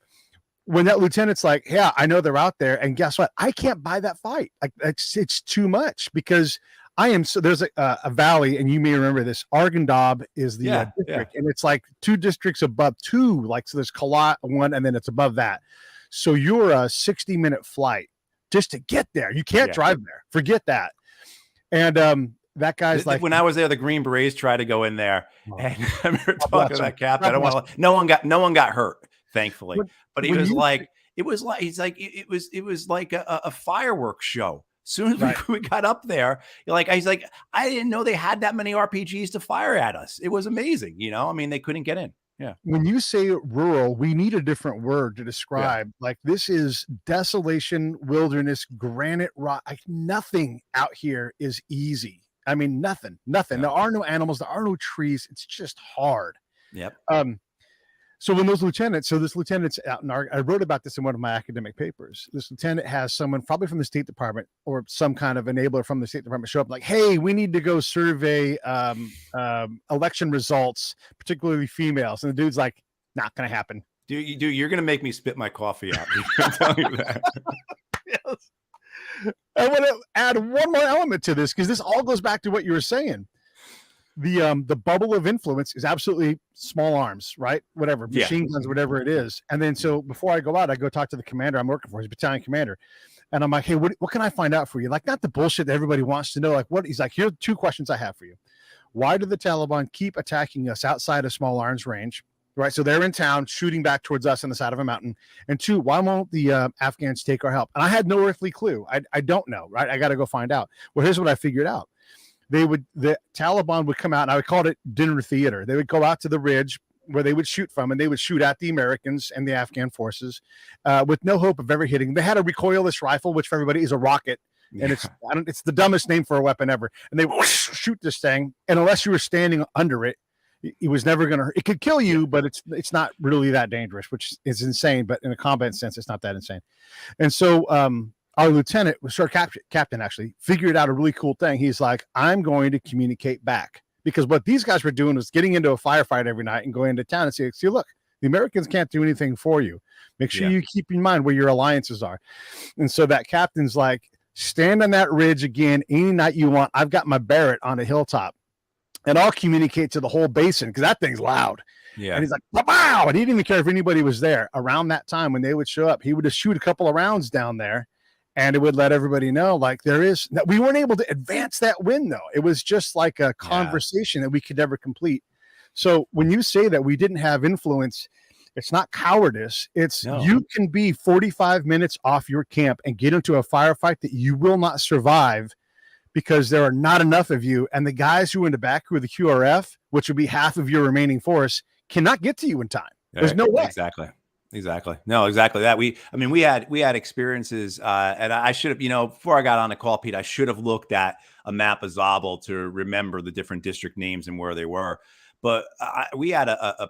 when that lieutenant's like, yeah, I know they're out there, and guess what? I can't buy that fight. Like, it's too much because there's a valley, and you may remember this. Arghandab is the district, and it's like two districts above so there's Kalat one, and then it's above that. So you're a 60-minute flight just to get there. You can't drive there. Forget that. And that guy's like, when I was there, the Green Berets tried to go in there, and I remember talking to that captain. No one got hurt, thankfully. But it was like a fireworks show. As soon as we got up there, he's like, I didn't know they had that many RPGs to fire at us. It was amazing. I mean, they couldn't get in. Yeah. When you say rural, we need a different word to describe. Like, this is desolation, wilderness, granite rock. Like, nothing out here is easy. I mean, nothing. Yeah. There are no animals. There are no trees. It's just hard. Yep. So when this lieutenant's out in I wrote about this in one of my academic papers. This lieutenant has someone probably from the State Department or some kind of enabler from the State Department show up like, hey, we need to go survey election results, particularly females. And the dude's like, not going to happen. You're going to make me spit my coffee out. I'm telling you that. Yes. I want to add one more element to this because this all goes back to what you were saying. The bubble of influence is absolutely small arms, right? Whatever, machine guns, whatever it is. And then so before I go out, I go talk to the commander I'm working for, his battalion commander. And I'm like, hey, what can I find out for you? Like, not the bullshit that everybody wants to know. Like, what? He's like, here are 2 questions I have for you. Why do the Taliban keep attacking us outside of small arms range? Right. So they're in town shooting back towards us on the side of a mountain. And 2, why won't the Afghans take our help? And I had no earthly clue. I don't know. Right. I got to go find out. Well, here's what I figured out. The Taliban would come out, and I would call it dinner theater. They would go out to the ridge where they would shoot from, and they would shoot at the Americans and the Afghan forces with no hope of ever hitting. They had a recoilless rifle, which for everybody is a rocket. And it's the dumbest name for a weapon ever. And they would shoot this thing. And unless you were standing under it, it was never going to, it could kill you, but it's not really that dangerous, which is insane. But in a combat sense, it's not that insane. And so, our lieutenant, captain actually, figured out a really cool thing. He's like, I'm going to communicate back. Because what these guys were doing was getting into a firefight every night and going into town and say, look, the Americans can't do anything for you. Make sure you keep in mind where your alliances are. And so that captain's like, stand on that ridge again any night you want. I've got my Barrett on a hilltop. And I'll communicate to the whole basin because that thing's loud. Yeah. And he's like, wow. And he didn't even care if anybody was there. Around that time when they would show up, he would just shoot a couple of rounds down there. And it would let everybody know, like, we weren't able to advance that win, though. It was just like a conversation that we could never complete. So when you say that we didn't have influence, it's not cowardice. You can be 45 minutes off your camp and get into a firefight that you will not survive because there are not enough of you. And the guys who are in the back, who are the QRF, which would be half of your remaining force, cannot get to you in time. There's no way. Exactly. No, exactly that. We had experiences, and I should have, before I got on the call, Pete, I should have looked at a map of Zabul to remember the different district names and where they were. But we had a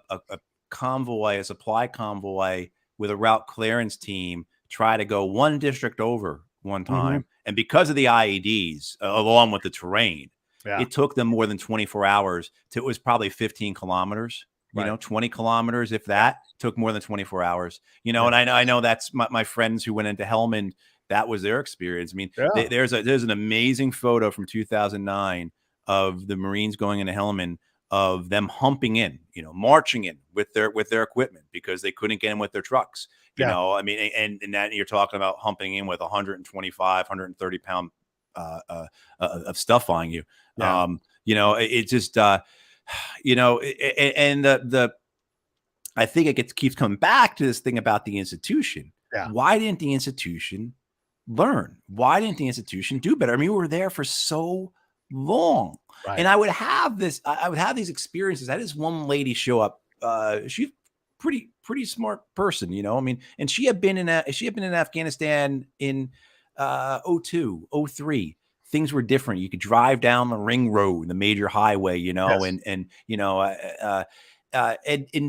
convoy, a supply convoy with a route clearance team try to go one district over one time. And because of the IEDs, along with the terrain, it took them more than 24 hours it was probably 15 kilometers. 20 kilometers, if that, took more than 24 hours, and I know that's my friends who went into Helmand. That was their experience. I mean, there's an amazing photo from 2009 of the Marines going into Helmand, of them humping in, marching in with their equipment because they couldn't get in with their trucks. I mean, and that you're talking about humping in with 125, 130 pound of stuff on you. It just, I think it keeps coming back to this thing about the institution. Why didn't the institution learn? Why didn't the institution do better? I mean, we were there for so long. And I would have these experiences. I had this one lady show up. She's pretty smart person, I mean, and she had been in Afghanistan in 02, 03. Things were different. You could drive down the ring road, the major highway, and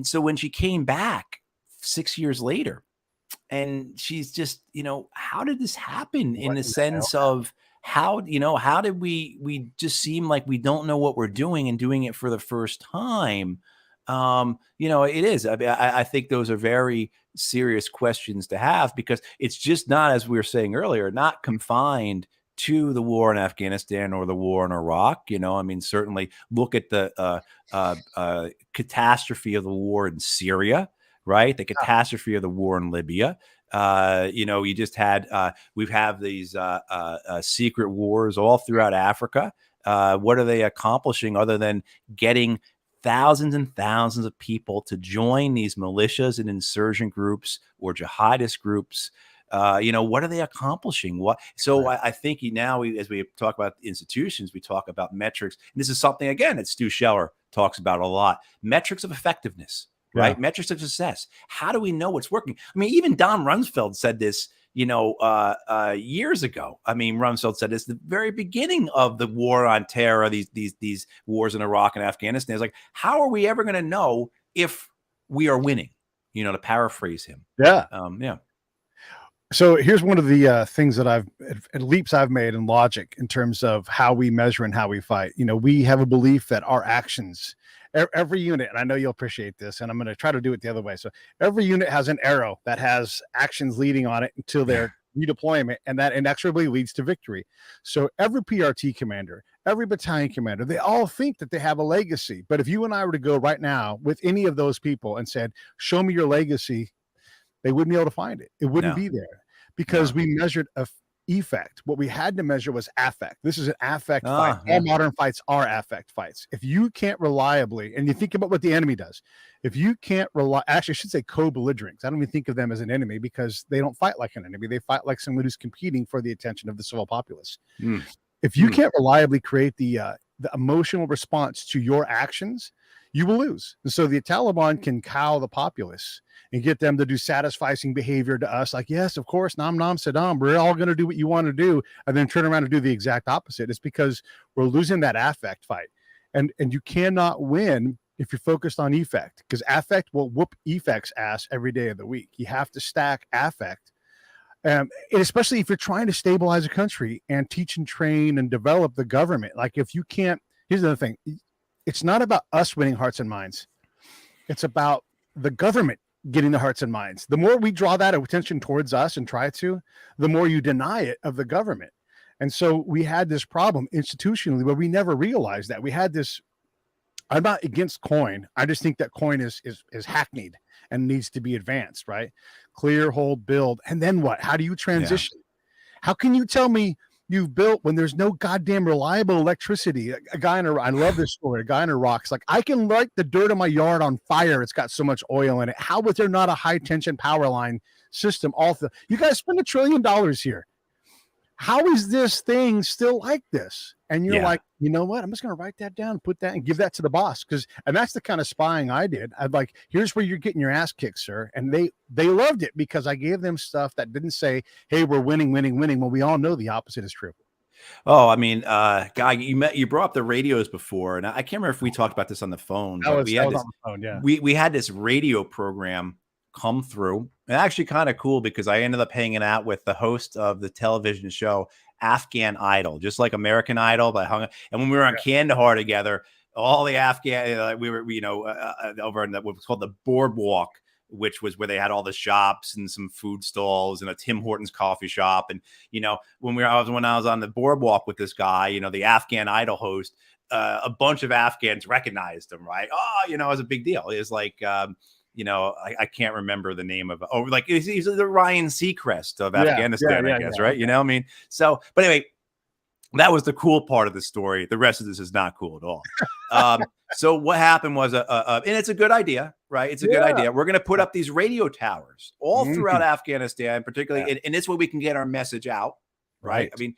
so when she came back 6 years later, and she's just, how did this happen in the sense of how did we just seem like we don't know what we're doing and doing it for the first time? It is. I think those are very serious questions to have because it's just not, as we were saying earlier, not confined to the war in Afghanistan or the war in Iraq. I mean, certainly look at the catastrophe of the war in Syria, right? The catastrophe of the war in Libya. You just had, we've had these secret wars all throughout Africa. What are they accomplishing other than getting thousands and thousands of people to join these militias and insurgent groups or jihadist groups? What are they accomplishing? I think now, as we talk about institutions, we talk about metrics. And this is something, again, that Stu Scheller talks about a lot. Metrics of effectiveness, right? Metrics of success. How do we know what's working? I mean, even Don Rumsfeld said this, years ago. I mean, Rumsfeld said it's the very beginning of the war on terror, these wars in Iraq and Afghanistan. It's like, how are we ever going to know if we are winning? To paraphrase him. Yeah. Yeah. So here's one of the things that leaps I've made in logic in terms of how we measure and how we fight. We have a belief that our actions, every unit, and I know you'll appreciate this, and I'm going to try to do it the other way. So every unit has an arrow that has actions leading on it until their redeployment, and that inexorably leads to victory. So every PRT commander, every battalion commander, they all think that they have a legacy. But if you and I were to go right now with any of those people and said, show me your legacy, they wouldn't be able to find it. It wouldn't be there because we measured effect. What we had to measure was affect. This is an affect fight. All modern fights are affect fights. If you can't reliably, and you think about what the enemy does, if you can't actually I should say co-belligerents. I don't even think of them as an enemy because they don't fight like an enemy. They fight like someone who's competing for the attention of the civil populace. If you can't reliably create the emotional response to your actions, you will lose. And so the Taliban can cow the populace and get them to do satisfying behavior to us. Like, yes, of course, Nam Nam Saddam, we're all going to do what you want to do. And then turn around and do the exact opposite. It's because we're losing that affect fight. And you cannot win if you're focused on effect, because affect will whoop effect's ass every day of the week. You have to stack affect. And especially if you're trying to stabilize a country and teach and train and develop the government. Like if you can't, here's the other thing. It's not about us winning hearts and minds. It's about the government getting the hearts and minds. The more we draw that attention towards us and try to, the more you deny it of the government. And so we had this problem institutionally where we never realized that. We had this, I'm not against coin. I just think that coin is hackneyed and needs to be advanced, right? Clear, hold, build. And then what? How do you transition? Yeah. How can you tell me you've built when there's no goddamn reliable electricity? A guy in Iraq, I love this story. A guy in Iraq's like, I can light the dirt in my yard on fire. It's got so much oil in it. How was there not a high tension power line system? You guys spend $1 trillion here. How is this thing still like this? And you're like, you know what? I'm just going to write that down, put that and give that to the boss. And that's the kind of spying I did. I'd like, here's where you're getting your ass kicked, sir. And they loved it because I gave them stuff that didn't say, hey, we're winning. Well, we all know the opposite is true. Oh, I mean, Guy, you brought up the radios before, and I can't remember if we talked about this on the phone. We had this radio program come through, and actually kind of cool because I ended up hanging out with the host of the television show Afghan Idol, just like American Idol. But and when we were on Kandahar together, all the Afghan, we were, over in what was called the Boardwalk, which was where they had all the shops and some food stalls and a Tim Hortons coffee shop. And, when I was on the Boardwalk with this guy, the Afghan Idol host, a bunch of Afghans recognized him, right? Oh, it was a big deal. It was like, I can't remember the name of it. He's the Ryan Seacrest of Afghanistan, I guess, right? I mean, so, but anyway, that was the cool part of the story. The rest of this is not cool at all. So what happened was, and it's a good idea, right? It's a good idea. We're going to put up these radio towers all throughout Afghanistan, particularly, and this way we can get our message out. Right. I mean,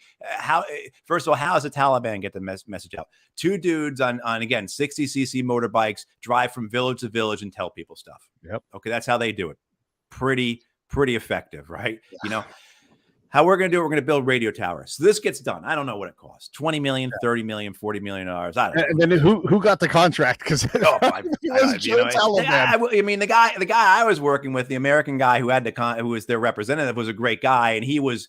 first of all, how does the Taliban get the message out? Two dudes on again, 60cc motorbikes drive from village to village and tell people stuff. Yep. Okay. That's how they do it. Pretty effective. Right. Yeah. How we're going to do it. We're going to build radio towers. So this gets done. I don't know what it costs. 20 million, 30 million, $40 million. I don't know. And then who got the contract? Because I mean, the guy I was working with, the American guy who was their representative, was a great guy. And he was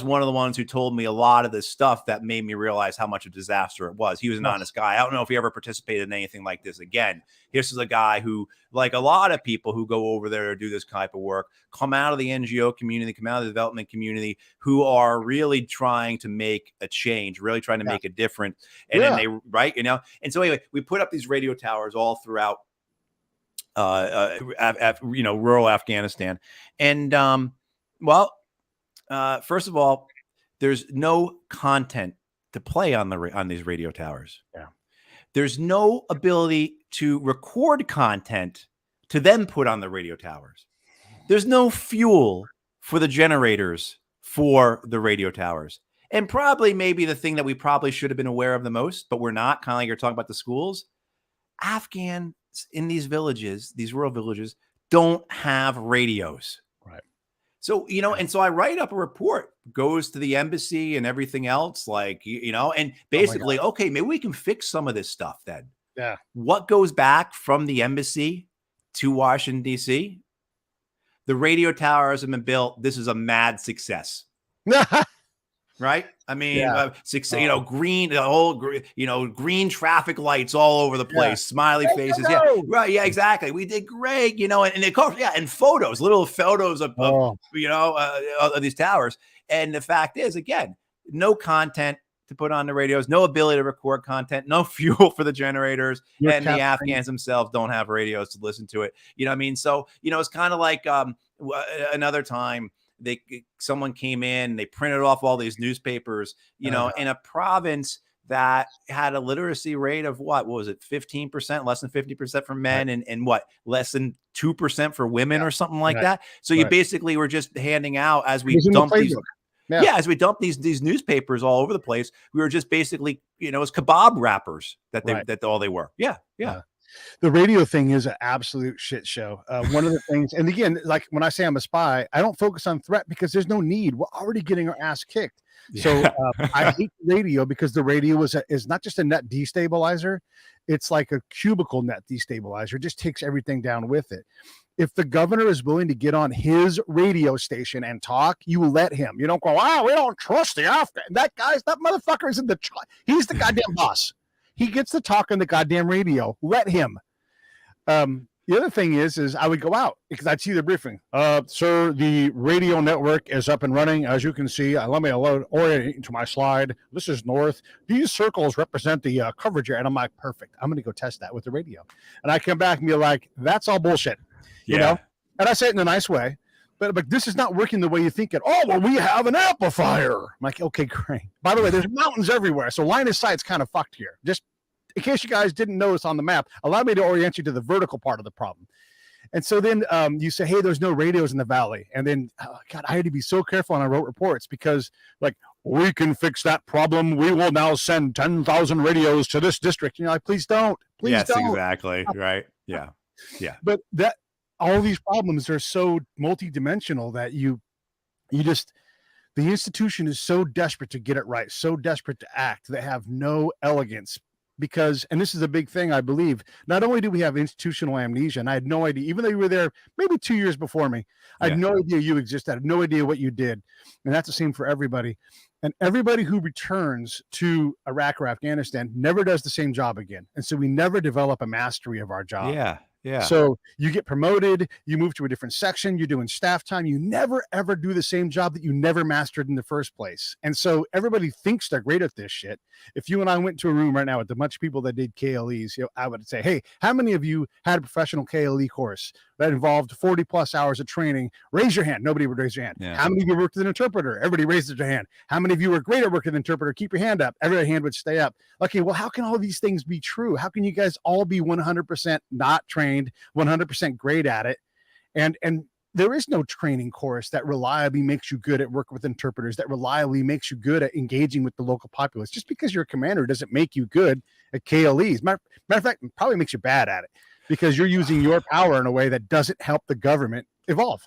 one of the ones who told me a lot of this stuff that made me realize how much of a disaster it was. He was an honest guy. I don't know if he ever participated in anything like this again. This is a guy who, like a lot of people who go over there to do this type of work, come out of the NGO community, come out of the development community, who are really trying to make a change, really trying to make a difference. And then and so anyway, we put up these radio towers all throughout, rural Afghanistan. And, first of all, there's no content to play on these radio towers. Yeah. There's no ability to record content to then put on the radio towers. There's no fuel for the generators for the radio towers. And probably maybe the thing that we probably should have been aware of the most, but we're not, kind of like you're talking about the schools. Afghans in these villages, these rural villages, don't have radios. Right. So, and so I write up a report, goes to the embassy and everything else, like, and basically, okay, maybe we can fix some of this stuff then. Yeah. What goes back from the embassy to Washington, D.C.? The radio towers have been built. This is a mad success. Right? I mean, success, green, the whole, green traffic lights all over the place, smiley faces. Yeah, right. Yeah, exactly. We did great, and of course, and photos, little photos of these towers. And the fact is, again, no content to put on the radios, no ability to record content, no fuel for the generators, and the Afghans themselves don't have radios to listen to it. You know what I mean? So, it's kind of like another time. Someone came in, they printed off all these newspapers, in a province that had a literacy rate of what was it? 15%, less than 50% for men, and what, less than 2% for women or something like that. So you basically were just handing out as we dumped these. As we dumped these newspapers all over the place, we were just basically, as kebab wrappers that all they were. Yeah. The radio thing is an absolute shit show. One of the things, and again, like when I say I'm a spy, I don't focus on threat because there's no need. We're already getting our ass kicked. So I hate radio because the radio is not just a net destabilizer. It's like a cubicle net destabilizer. It just takes everything down with it. If the governor is willing to get on his radio station and talk, you let him. You don't go, wow, we don't trust the Afghan. That motherfucker is he's the goddamn boss. He gets to talk on the goddamn radio. Let him. The other thing is I would go out because I'd see the briefing. Sir, the radio network is up and running. As you can see, let me orient to my slide. This is north. These circles represent the coverage area. And I'm like, perfect. I'm going to go test that with the radio. And I come back and be like, that's all bullshit. You know? And I say it in a nice way. But this is not working the way you think it. Oh, well, we have an amplifier. I'm like, okay, great. By the way, there's mountains everywhere. So line of sight's kind of fucked here. Just in case you guys didn't notice on the map, allow me to orient you to the vertical part of the problem. And so then you say, hey, there's no radios in the valley. And then, God, I had to be so careful when I wrote reports because, like, we can fix that problem. We will now send 10,000 radios to this district. Like, please don't. Please don't. Yes, exactly. Right. Yeah. But all these problems are so multidimensional that the institution is so desperate to get it right, so desperate to act, they have no elegance because, and this is a big thing, I believe, not only do we have institutional amnesia, and I had no idea, even though you were there maybe 2 years before me, I had no idea you existed. I had no idea what you did. And that's the same for everybody. And everybody who returns to Iraq or Afghanistan never does the same job again. And so we never develop a mastery of our job. Yeah. So you get promoted, you move to a different section, you're doing staff time. You never, ever do the same job that you never mastered in the first place. And so everybody thinks they're great at this shit. If you and I went to a room right now with a bunch of people that did KLEs, I would say, hey, how many of you had a professional KLE course that involved 40 plus hours of training? Raise your hand. Nobody would raise your hand. Yeah. How many of you worked as an interpreter? Everybody raises their hand. How many of you were great at working as an interpreter? Keep your hand up. Every hand would stay up. Okay, well, how can all these things be true? How can you guys all be 100% not trained, 100% great at it? And there is no training course that reliably makes you good at working with interpreters, that reliably makes you good at engaging with the local populace. Just because you're a commander doesn't make you good at KLEs. Matter of fact, it probably makes you bad at it because you're using your power in a way that doesn't help the government evolve.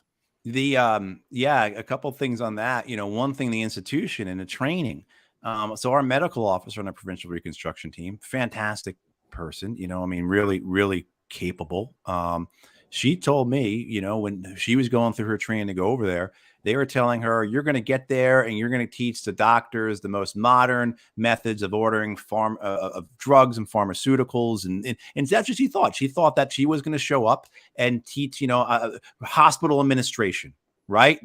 A couple things on that. One thing, the institution and the training. So our medical officer on the provincial reconstruction team, fantastic person, really, really capable. She told me, when she was going through her training to go over there, they were telling her, you're going to get there and you're going to teach the doctors the most modern methods of ordering of drugs and pharmaceuticals. And that's what she thought. She thought that she was going to show up and teach, hospital administration. Right.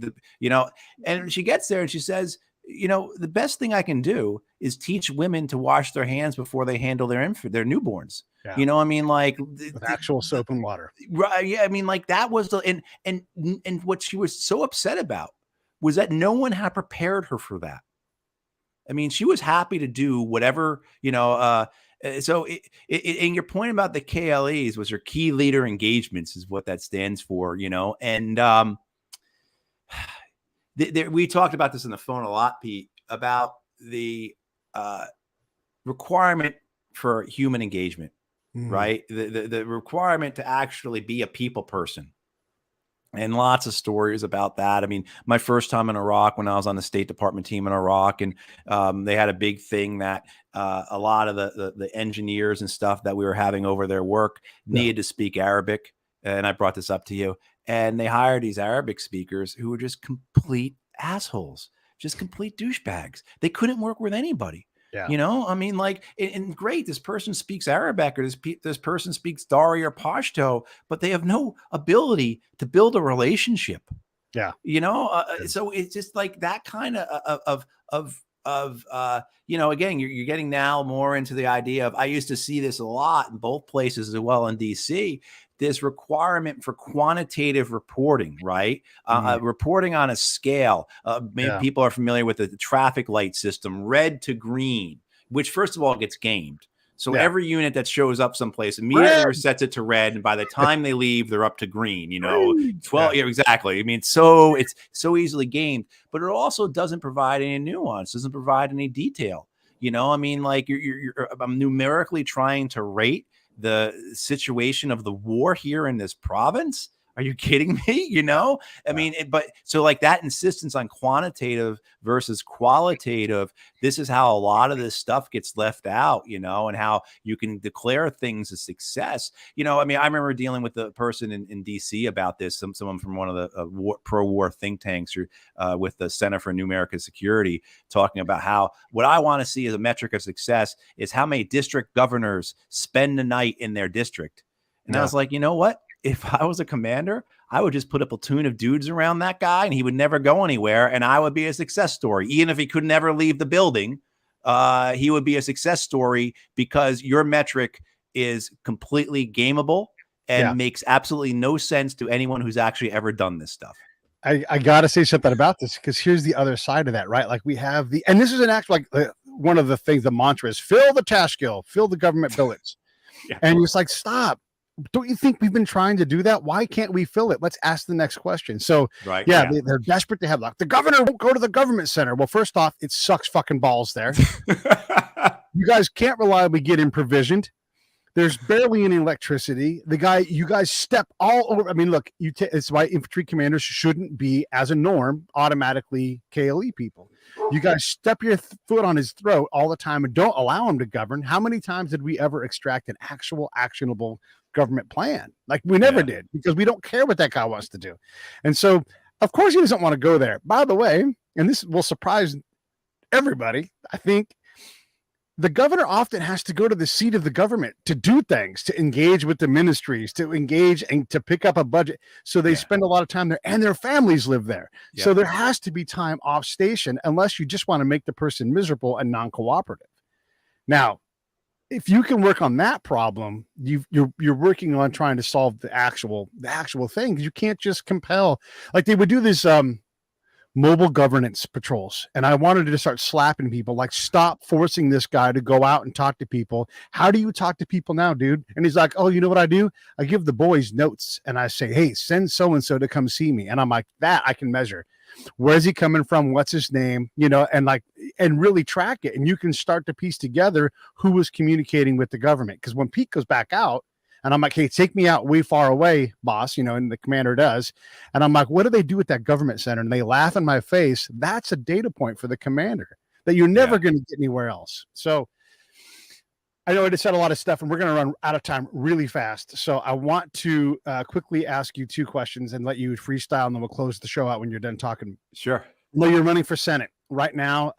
And she gets there and she says, the best thing I can do is teach women to wash their hands before they handle their newborns. Yeah. With actual soap and water. Right. Yeah. That was and what she was so upset about was that no one had prepared her for that. She was happy to do whatever, so and your point about the KLEs was her key leader engagements is what that stands for, and we talked about this on the phone a lot, Pete, about the requirement for human engagement, right? The requirement to actually be a people person. and lots of stories about that. I mean, my first time in Iraq, when I was on the State Department team in Iraq, and they had a big thing that a lot of the engineers and stuff that we were having over their work needed to speak Arabic. And I brought this up to you. And they hired these Arabic speakers who were just complete assholes, just complete douchebags. They couldn't work with anybody. Yeah. You know, I mean, like, and great, this person speaks Arabic, or this person speaks Dari or Pashto, but they have no ability to build a relationship. Yeah. You know, so it's just like that kind of you know, again, you're getting now more into the idea of, I used to see this a lot in both places as well in DC, this requirement for quantitative reporting, right? Reporting on a scale. Maybe people are familiar with the traffic light system, red to green, which first of all gets gamed. So every unit that shows up someplace immediately resets it to red, and by the time they leave, they're up to green. You know, 12. Yeah, exactly. I mean, so it's so easily gamed, but it also doesn't provide any nuance, doesn't provide any detail. You know, I mean, like I'm numerically trying to rate the situation of the war here in this province. Are you kidding me? You know, I mean, but so like that insistence on quantitative versus qualitative, this is how a lot of this stuff gets left out, you know, and how you can declare things a success. You know, I mean, I remember dealing with a person in DC about this, someone from one of the pro-war think tanks with the Center for New American Security, talking about how what I want to see as a metric of success is how many district governors spend the night in their district. And I was like, you know what? If I was a commander, I would just put a platoon of dudes around that guy, and he would never go anywhere, and I would be a success story. Even if he could never leave the building, he would be a success story, because your metric is completely gameable and makes absolutely no sense to anyone who's actually ever done this stuff. I got to say something about this, because here's the other side of that, right? Like we have and this is an act, like one of the things, the mantra is fill the task skill, fill the government billets. And it's like, stop. Don't you think we've been trying to do that? Why can't we fill it? Let's ask the next question. So they're desperate to have, like, the governor won't go to the government center. Well, first off, it sucks fucking balls there. You guys can't reliably get in provisioned. There's barely any electricity. You guys step all over. I mean, look, it's why infantry commanders shouldn't be, as a norm, automatically KLE people. You guys step your foot on his throat all the time and don't allow him to govern. How many times did we ever extract an actual actionable government plan? Like, we never did, because we don't care what that guy wants to do. And so, of course, he doesn't want to go there. By the way, and this will surprise everybody, I think, the governor often has to go to the seat of the government to do things, to engage with the ministries, to engage and to pick up a budget. So they spend a lot of time there, and their families live there. So there has to be time off station, unless you just want to make the person miserable and non-cooperative. Now, if you can work on that problem, you're working on trying to solve the actual thing. You can't just compel, like they would do this mobile governance patrols, and I wanted to start slapping people, like, stop forcing this guy to go out and talk to people. How do you talk to people now, dude? And he's like, oh, you know what I do? I give the boys notes, and I say, hey, send so and so to come see me. And I'm like, that I can measure. Where's he coming from? What's his name? You know, and really track it. And you can start to piece together who was communicating with the government. Because when Pete goes back out, and I'm like, hey, take me out way far away, boss, you know, and the commander does. And I'm like, what do they do at that government center? And they laugh in my face. That's a data point for the commander that you're never going to get anywhere else. So I know I just said a lot of stuff, and we're going to run out of time really fast. So I want to quickly ask you two questions and let you freestyle, and then we'll close the show out when you're done talking. Sure. Well, you're running for Senate right now.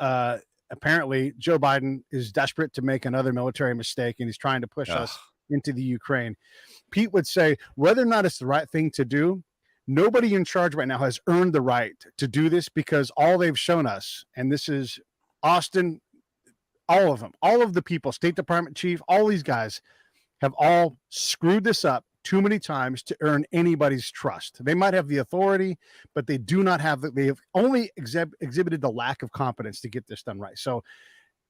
Apparently, Joe Biden is desperate to make another military mistake, and he's trying to push us into the Ukraine. Pete would say, whether or not it's the right thing to do, nobody in charge right now has earned the right to do this, because all they've shown us, and this is Austin, all of them, all of the people, State Department chief, all these guys have all screwed this up too many times to earn anybody's trust. They might have the authority, but they do not have they have only exhibited the lack of competence to get this done right. So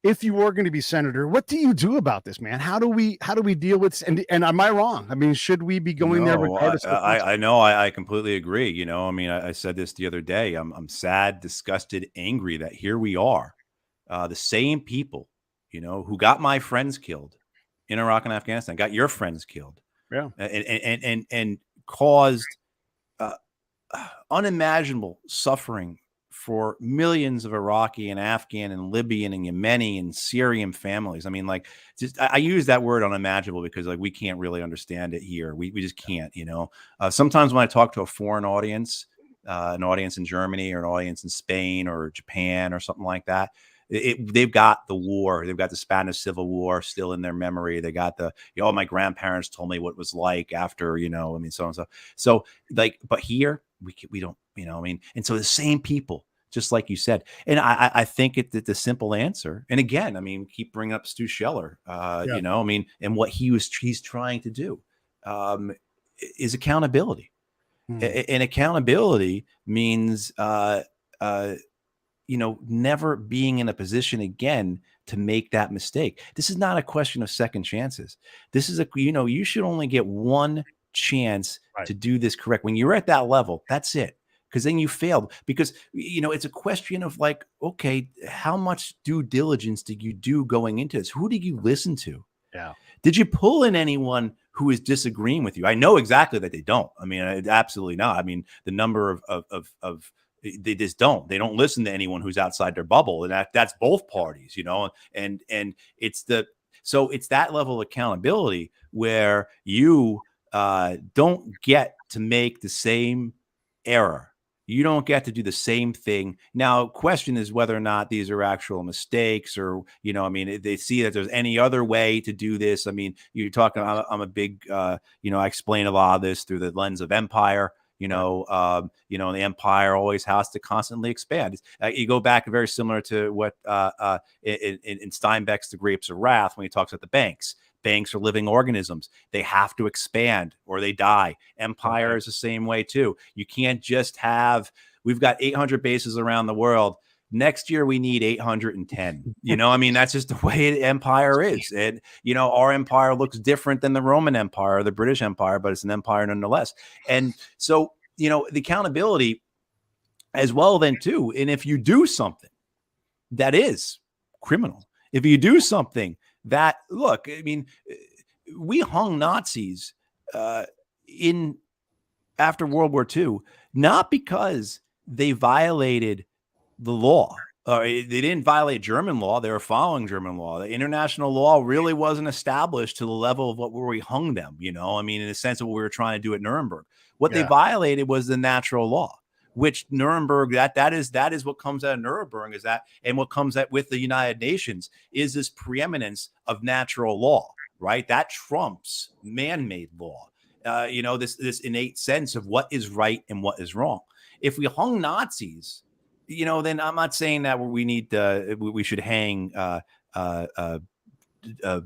if you were going to be senator, what do you do about this, man? How do we deal with, and am I wrong? I mean, should we be going there regardless? I know, I completely agree. You know, I mean, I said this the other day. I'm sad, disgusted, angry that here we are, the same people, you know, who got my friends killed in Iraq and Afghanistan, got your friends killed, and caused unimaginable suffering for millions of Iraqi and Afghan and Libyan and Yemeni and Syrian families. I mean, like, just I use that word unimaginable because like we can't really understand it here. We just can't, you know. Sometimes when I talk to a foreign audience, an audience in Germany or an audience in Spain or Japan or something like that, they've got the war, they've got the Spanish Civil War still in their memory. They got the, you know, my grandparents told me what it was like after, you know, I mean, so and so. So like, but here we don't, you know, I mean, and so the same people, just like you said, and I think the simple answer, and again, I mean, keep bringing up Stu Scheller, you know, I mean, and what he's trying to do is accountability. And accountability means, you know, never being in a position again to make that mistake. This is not a question of second chances. This is you know, you should only get one chance to do this correct. When you're at that level, that's it. Because then you failed. Because, you know, it's a question of like, okay, how much due diligence did you do going into this? Who did you listen to? Yeah. Did you pull in anyone who is disagreeing with you? I know exactly that they don't. I mean, absolutely not. I mean, the number of they just don't. They don't listen to anyone who's outside their bubble, and that's both parties, you know. And it's it's that level of accountability where you don't get to make the same error. You don't get to do the same thing. Now, question is whether or not these are actual mistakes or, you know, I mean, they see that there's any other way to do this. I mean, you're talking, I'm a big, you know, I explain a lot of this through the lens of empire. You know, the empire always has to constantly expand. You go back very similar to what in Steinbeck's The Grapes of Wrath, when he talks about the banks. Banks are living organisms. They have to expand or they die. Empire is the same way too. You can't just have, we've got 800 bases around the world. Next year, we need 810. You know, I mean, that's just the way empire is. And, you know, our empire looks different than the Roman Empire or the British Empire, but it's an empire nonetheless. And so, you know, the accountability as well then too. And if you do something that is criminal, if you do something that, look, I mean, we hung Nazis in after World War II, not because they violated the law. They didn't violate German law. They were following German law. The international law really wasn't established to the level of where we hung them, you know, I mean, in the sense of what we were trying to do at Nuremberg. What they violated was the natural law, which Nuremberg, that is what comes out of Nuremberg, is that, and what comes out with the United Nations is this preeminence of natural law, right? That trumps man-made law. You know, this innate sense of what is right and what is wrong. If we hung Nazis, you know, then I'm not saying that we should hang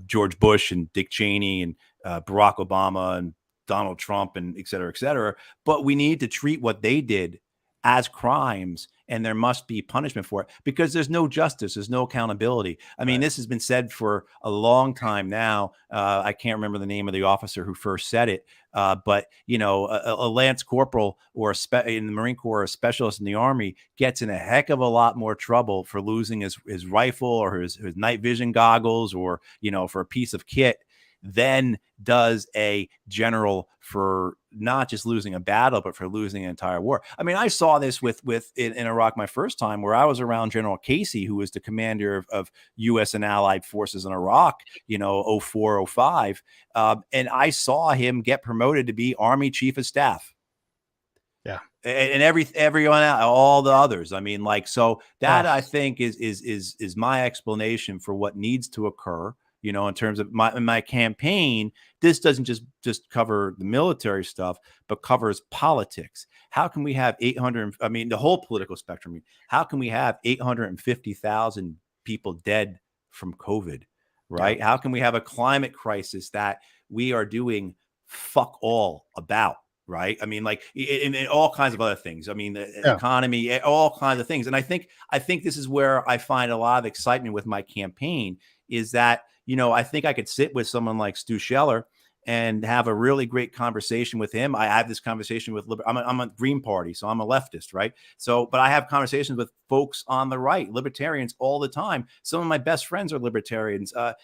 George Bush and Dick Cheney and Barack Obama and Donald Trump and et cetera, but we need to treat what they did as crimes, and there must be punishment for it, because there's no justice, there's no accountability. I mean, this has been said for a long time now. I can't remember the name of the officer who first said it, but you know, a lance corporal or in the Marine Corps, a specialist in the Army gets in a heck of a lot more trouble for losing his rifle or his night vision goggles, or, you know, for a piece of kit, than does a general for not just losing a battle, but for losing an entire war. I mean, I saw this with in Iraq my first time, where I was around General Casey, who was the commander of U.S. and allied forces in Iraq, you know, 04, 05. And I saw him get promoted to be Army Chief of Staff. Yeah. And everyone, all the others. I mean, like, so that I think is my explanation for what needs to occur. You know, in terms of my campaign, this doesn't just cover the military stuff, but covers politics. How can we have 800? I mean, the whole political spectrum. How can we have 850,000 people dead from COVID? Right? Yeah. How can we have a climate crisis that we are doing fuck all about? Right? I mean, like, in all kinds of other things. I mean, the economy, all kinds of things. And I think this is where I find a lot of excitement with my campaign, is that, you know, I think I could sit with someone like Stu Scheller and have a really great conversation with him. I have this conversation with, I'm a Green Party, so I'm a leftist, right? So, but I have conversations with folks on the right, libertarians, all the time. Some of my best friends are libertarians. I've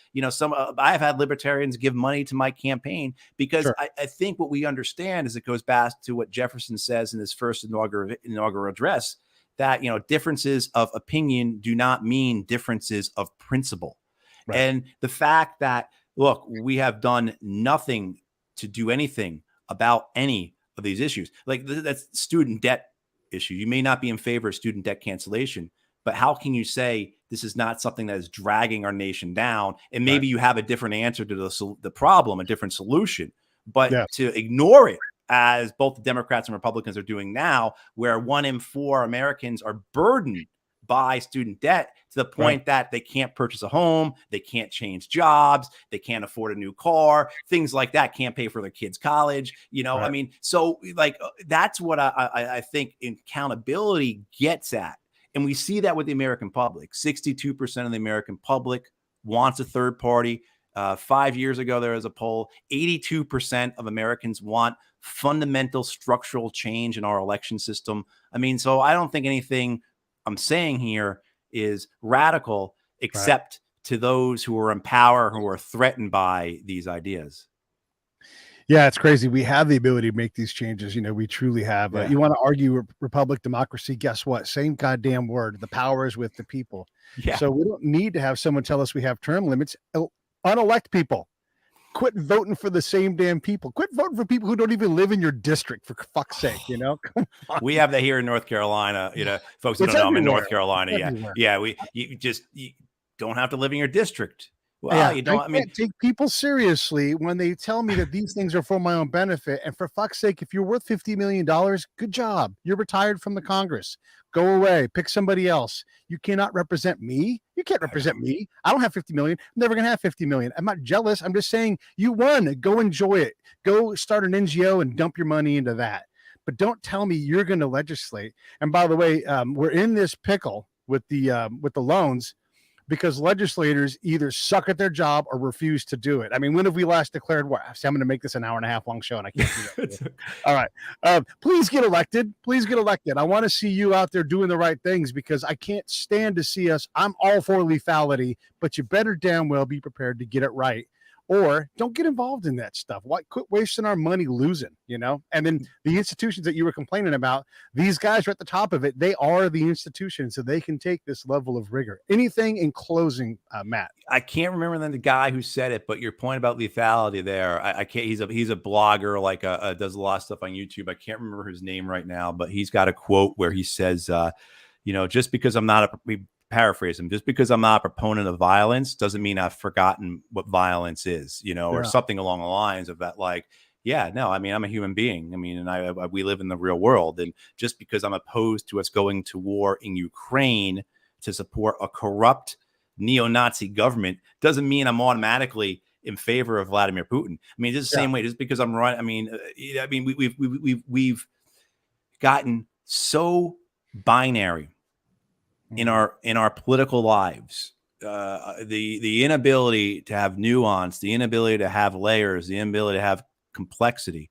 had libertarians give money to my campaign because Sure. I think what we understand is it goes back to what Jefferson says in his first inaugural address, that, differences of opinion do not mean differences of principle. Right. And the fact that, look, we have done nothing to do anything about any of these issues. Like that's student debt issue. You may not be in favor of student debt cancellation, but how can you say this is not something that is dragging our nation down? And maybe you have a different answer to the problem, a different solution, but to ignore it, as both the Democrats and Republicans are doing now, where 1 in 4 Americans are burdened by student debt to the point that they can't purchase a home, they can't change jobs, they can't afford a new car, things like that, can't pay for their kids' college. I mean, so like that's what I think accountability gets at. And we see that with the American public. 62% of the American public wants a third party. 5 years ago, there was a poll, 82% of Americans want fundamental structural change in our election system. I mean, so I don't think anything I'm saying here is radical, except to those who are in power, who are threatened by these ideas. Yeah, it's crazy. We have the ability to make these changes. We truly have. You want to argue republic, democracy? Guess what? Same goddamn word. The power is with the people. Yeah. So we don't need to have someone tell us we have term limits. Unelect people. Quit voting for the same damn people. Quit voting for people who don't even live in your district, for fuck's sake, Come on. We have that here in North Carolina, folks who don't know, I'm in North Carolina. You don't have to live in your district. Well, you don't. I mean, take people seriously when they tell me that these things are for my own benefit. And for fuck's sake, if you're worth $50 million, good job. You're retired from the Congress. Go away. Pick somebody else. You cannot represent me. You can't represent me. I don't have 50 million. I'm never going to have 50 million. I'm not jealous. I'm just saying you won. Go enjoy it. Go start an NGO and dump your money into that. But don't tell me you're going to legislate. And by the way, we're in this pickle with the loans, because legislators either suck at their job or refuse to do it. I mean, when have we last declared war? See, I'm going to make this an 1.5 hour long show, and I can't do that. All right. Please get elected. Please get elected. I want to see you out there doing the right things, because I can't stand to see us. I'm all for lethality, but you better damn well be prepared to get it right. Or don't get involved in that stuff. Why quit wasting our money losing, And then the institutions that you were complaining about, these guys are at the top of it. They are the institution, so they can take this level of rigor. Anything in closing, Matt? I can't remember the guy who said it, but your point about lethality there, I can't. He's a blogger, like does a lot of stuff on YouTube. I can't remember his name right now, but he's got a quote where he says, just because I'm not paraphrase him, just because I'm not a proponent of violence doesn't mean I've forgotten what violence is, or something along the lines of that. Like, I mean, I'm a human being. I mean, and we live in the real world. And just because I'm opposed to us going to war in Ukraine to support a corrupt neo-Nazi government doesn't mean I'm automatically in favor of Vladimir Putin. I mean, it's the same way. Just because I'm right. I mean, we've gotten so binary in our political lives, the inability to have nuance, the inability to have layers, the inability to have complexity,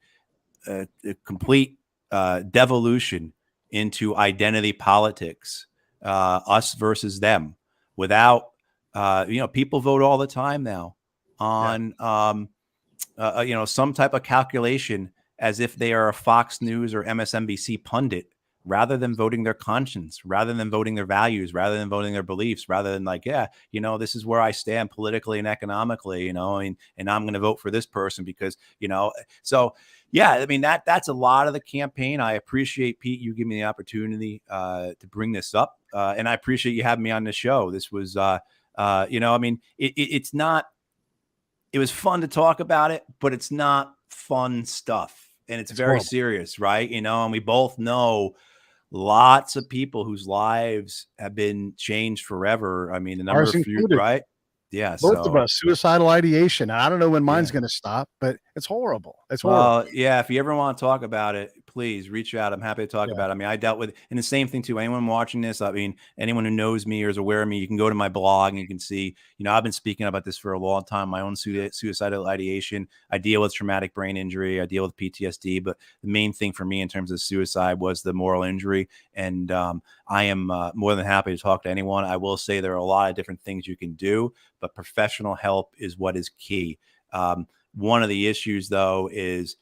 a complete devolution into identity politics, us versus them. Without people vote all the time now on some type of calculation, as if they are a Fox News or MSNBC pundit, rather than voting their conscience, rather than voting their values, rather than voting their beliefs, rather than like, this is where I stand politically and economically, and I'm going to vote for this person because, I mean, that's a lot of the campaign. I appreciate, Pete, you give me the opportunity to bring this up. And I appreciate you having me on the show. This was, I mean, it's not, it was fun to talk about it, but it's not fun stuff. And it's very serious, right? And we both know lots of people whose lives have been changed forever. I mean, the number of few, right? Yeah. Both of us, suicidal ideation. I don't know when mine's going to stop, but it's horrible. It's horrible. Well, yeah. If you ever want to talk about it, please reach out. I'm happy to talk Yeah. about it. I mean, I dealt with, and the same thing too. Anyone watching this, I mean, anyone who knows me or is aware of me, you can go to my blog and you can see, I've been speaking about this for a long time. My own suicidal ideation. I deal with traumatic brain injury. I deal with PTSD, but the main thing for me in terms of suicide was the moral injury. And I am more than happy to talk to anyone. I will say there are a lot of different things you can do, but professional help is what is key. One of the issues, though, is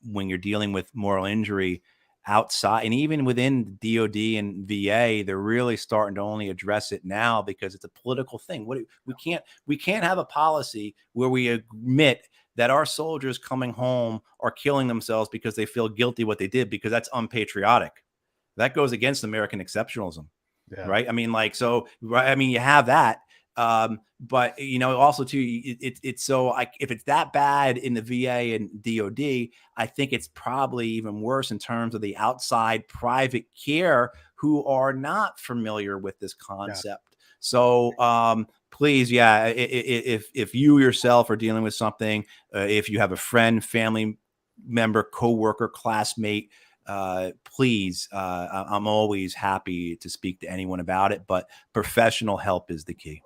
when you're dealing with moral injury outside and even within DOD and VA, they're really starting to only address it now because it's a political thing. We can't have a policy where we admit that our soldiers coming home are killing themselves because they feel guilty what they did, because that's unpatriotic. That goes against American exceptionalism, right? I mean, you have that. But also too, it's so if it's that bad in the VA and DOD, I think it's probably even worse in terms of the outside private care who are not familiar with this concept. Yeah. So, please, if you yourself are dealing with something, if you have a friend, family member, coworker, classmate, please, I'm always happy to speak to anyone about it, but professional help is the key.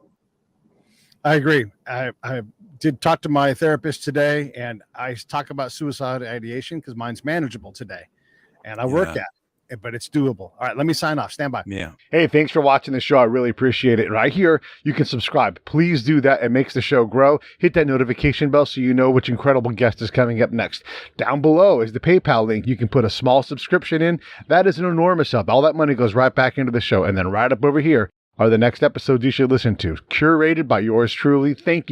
I agree. I did talk to my therapist today, and I talk about suicide ideation because mine's manageable today, and I work at it, but it's doable. All right, let me sign off. Stand by. Yeah. Hey, thanks for watching the show. I really appreciate it. Right here, you can subscribe. Please do that. It makes the show grow. Hit that notification bell so you know which incredible guest is coming up next. Down below is the PayPal link. You can put a small subscription in. That is an enormous help. All that money goes right back into the show. And then right up over here are the next episodes you should listen to, curated by yours truly. Thank you.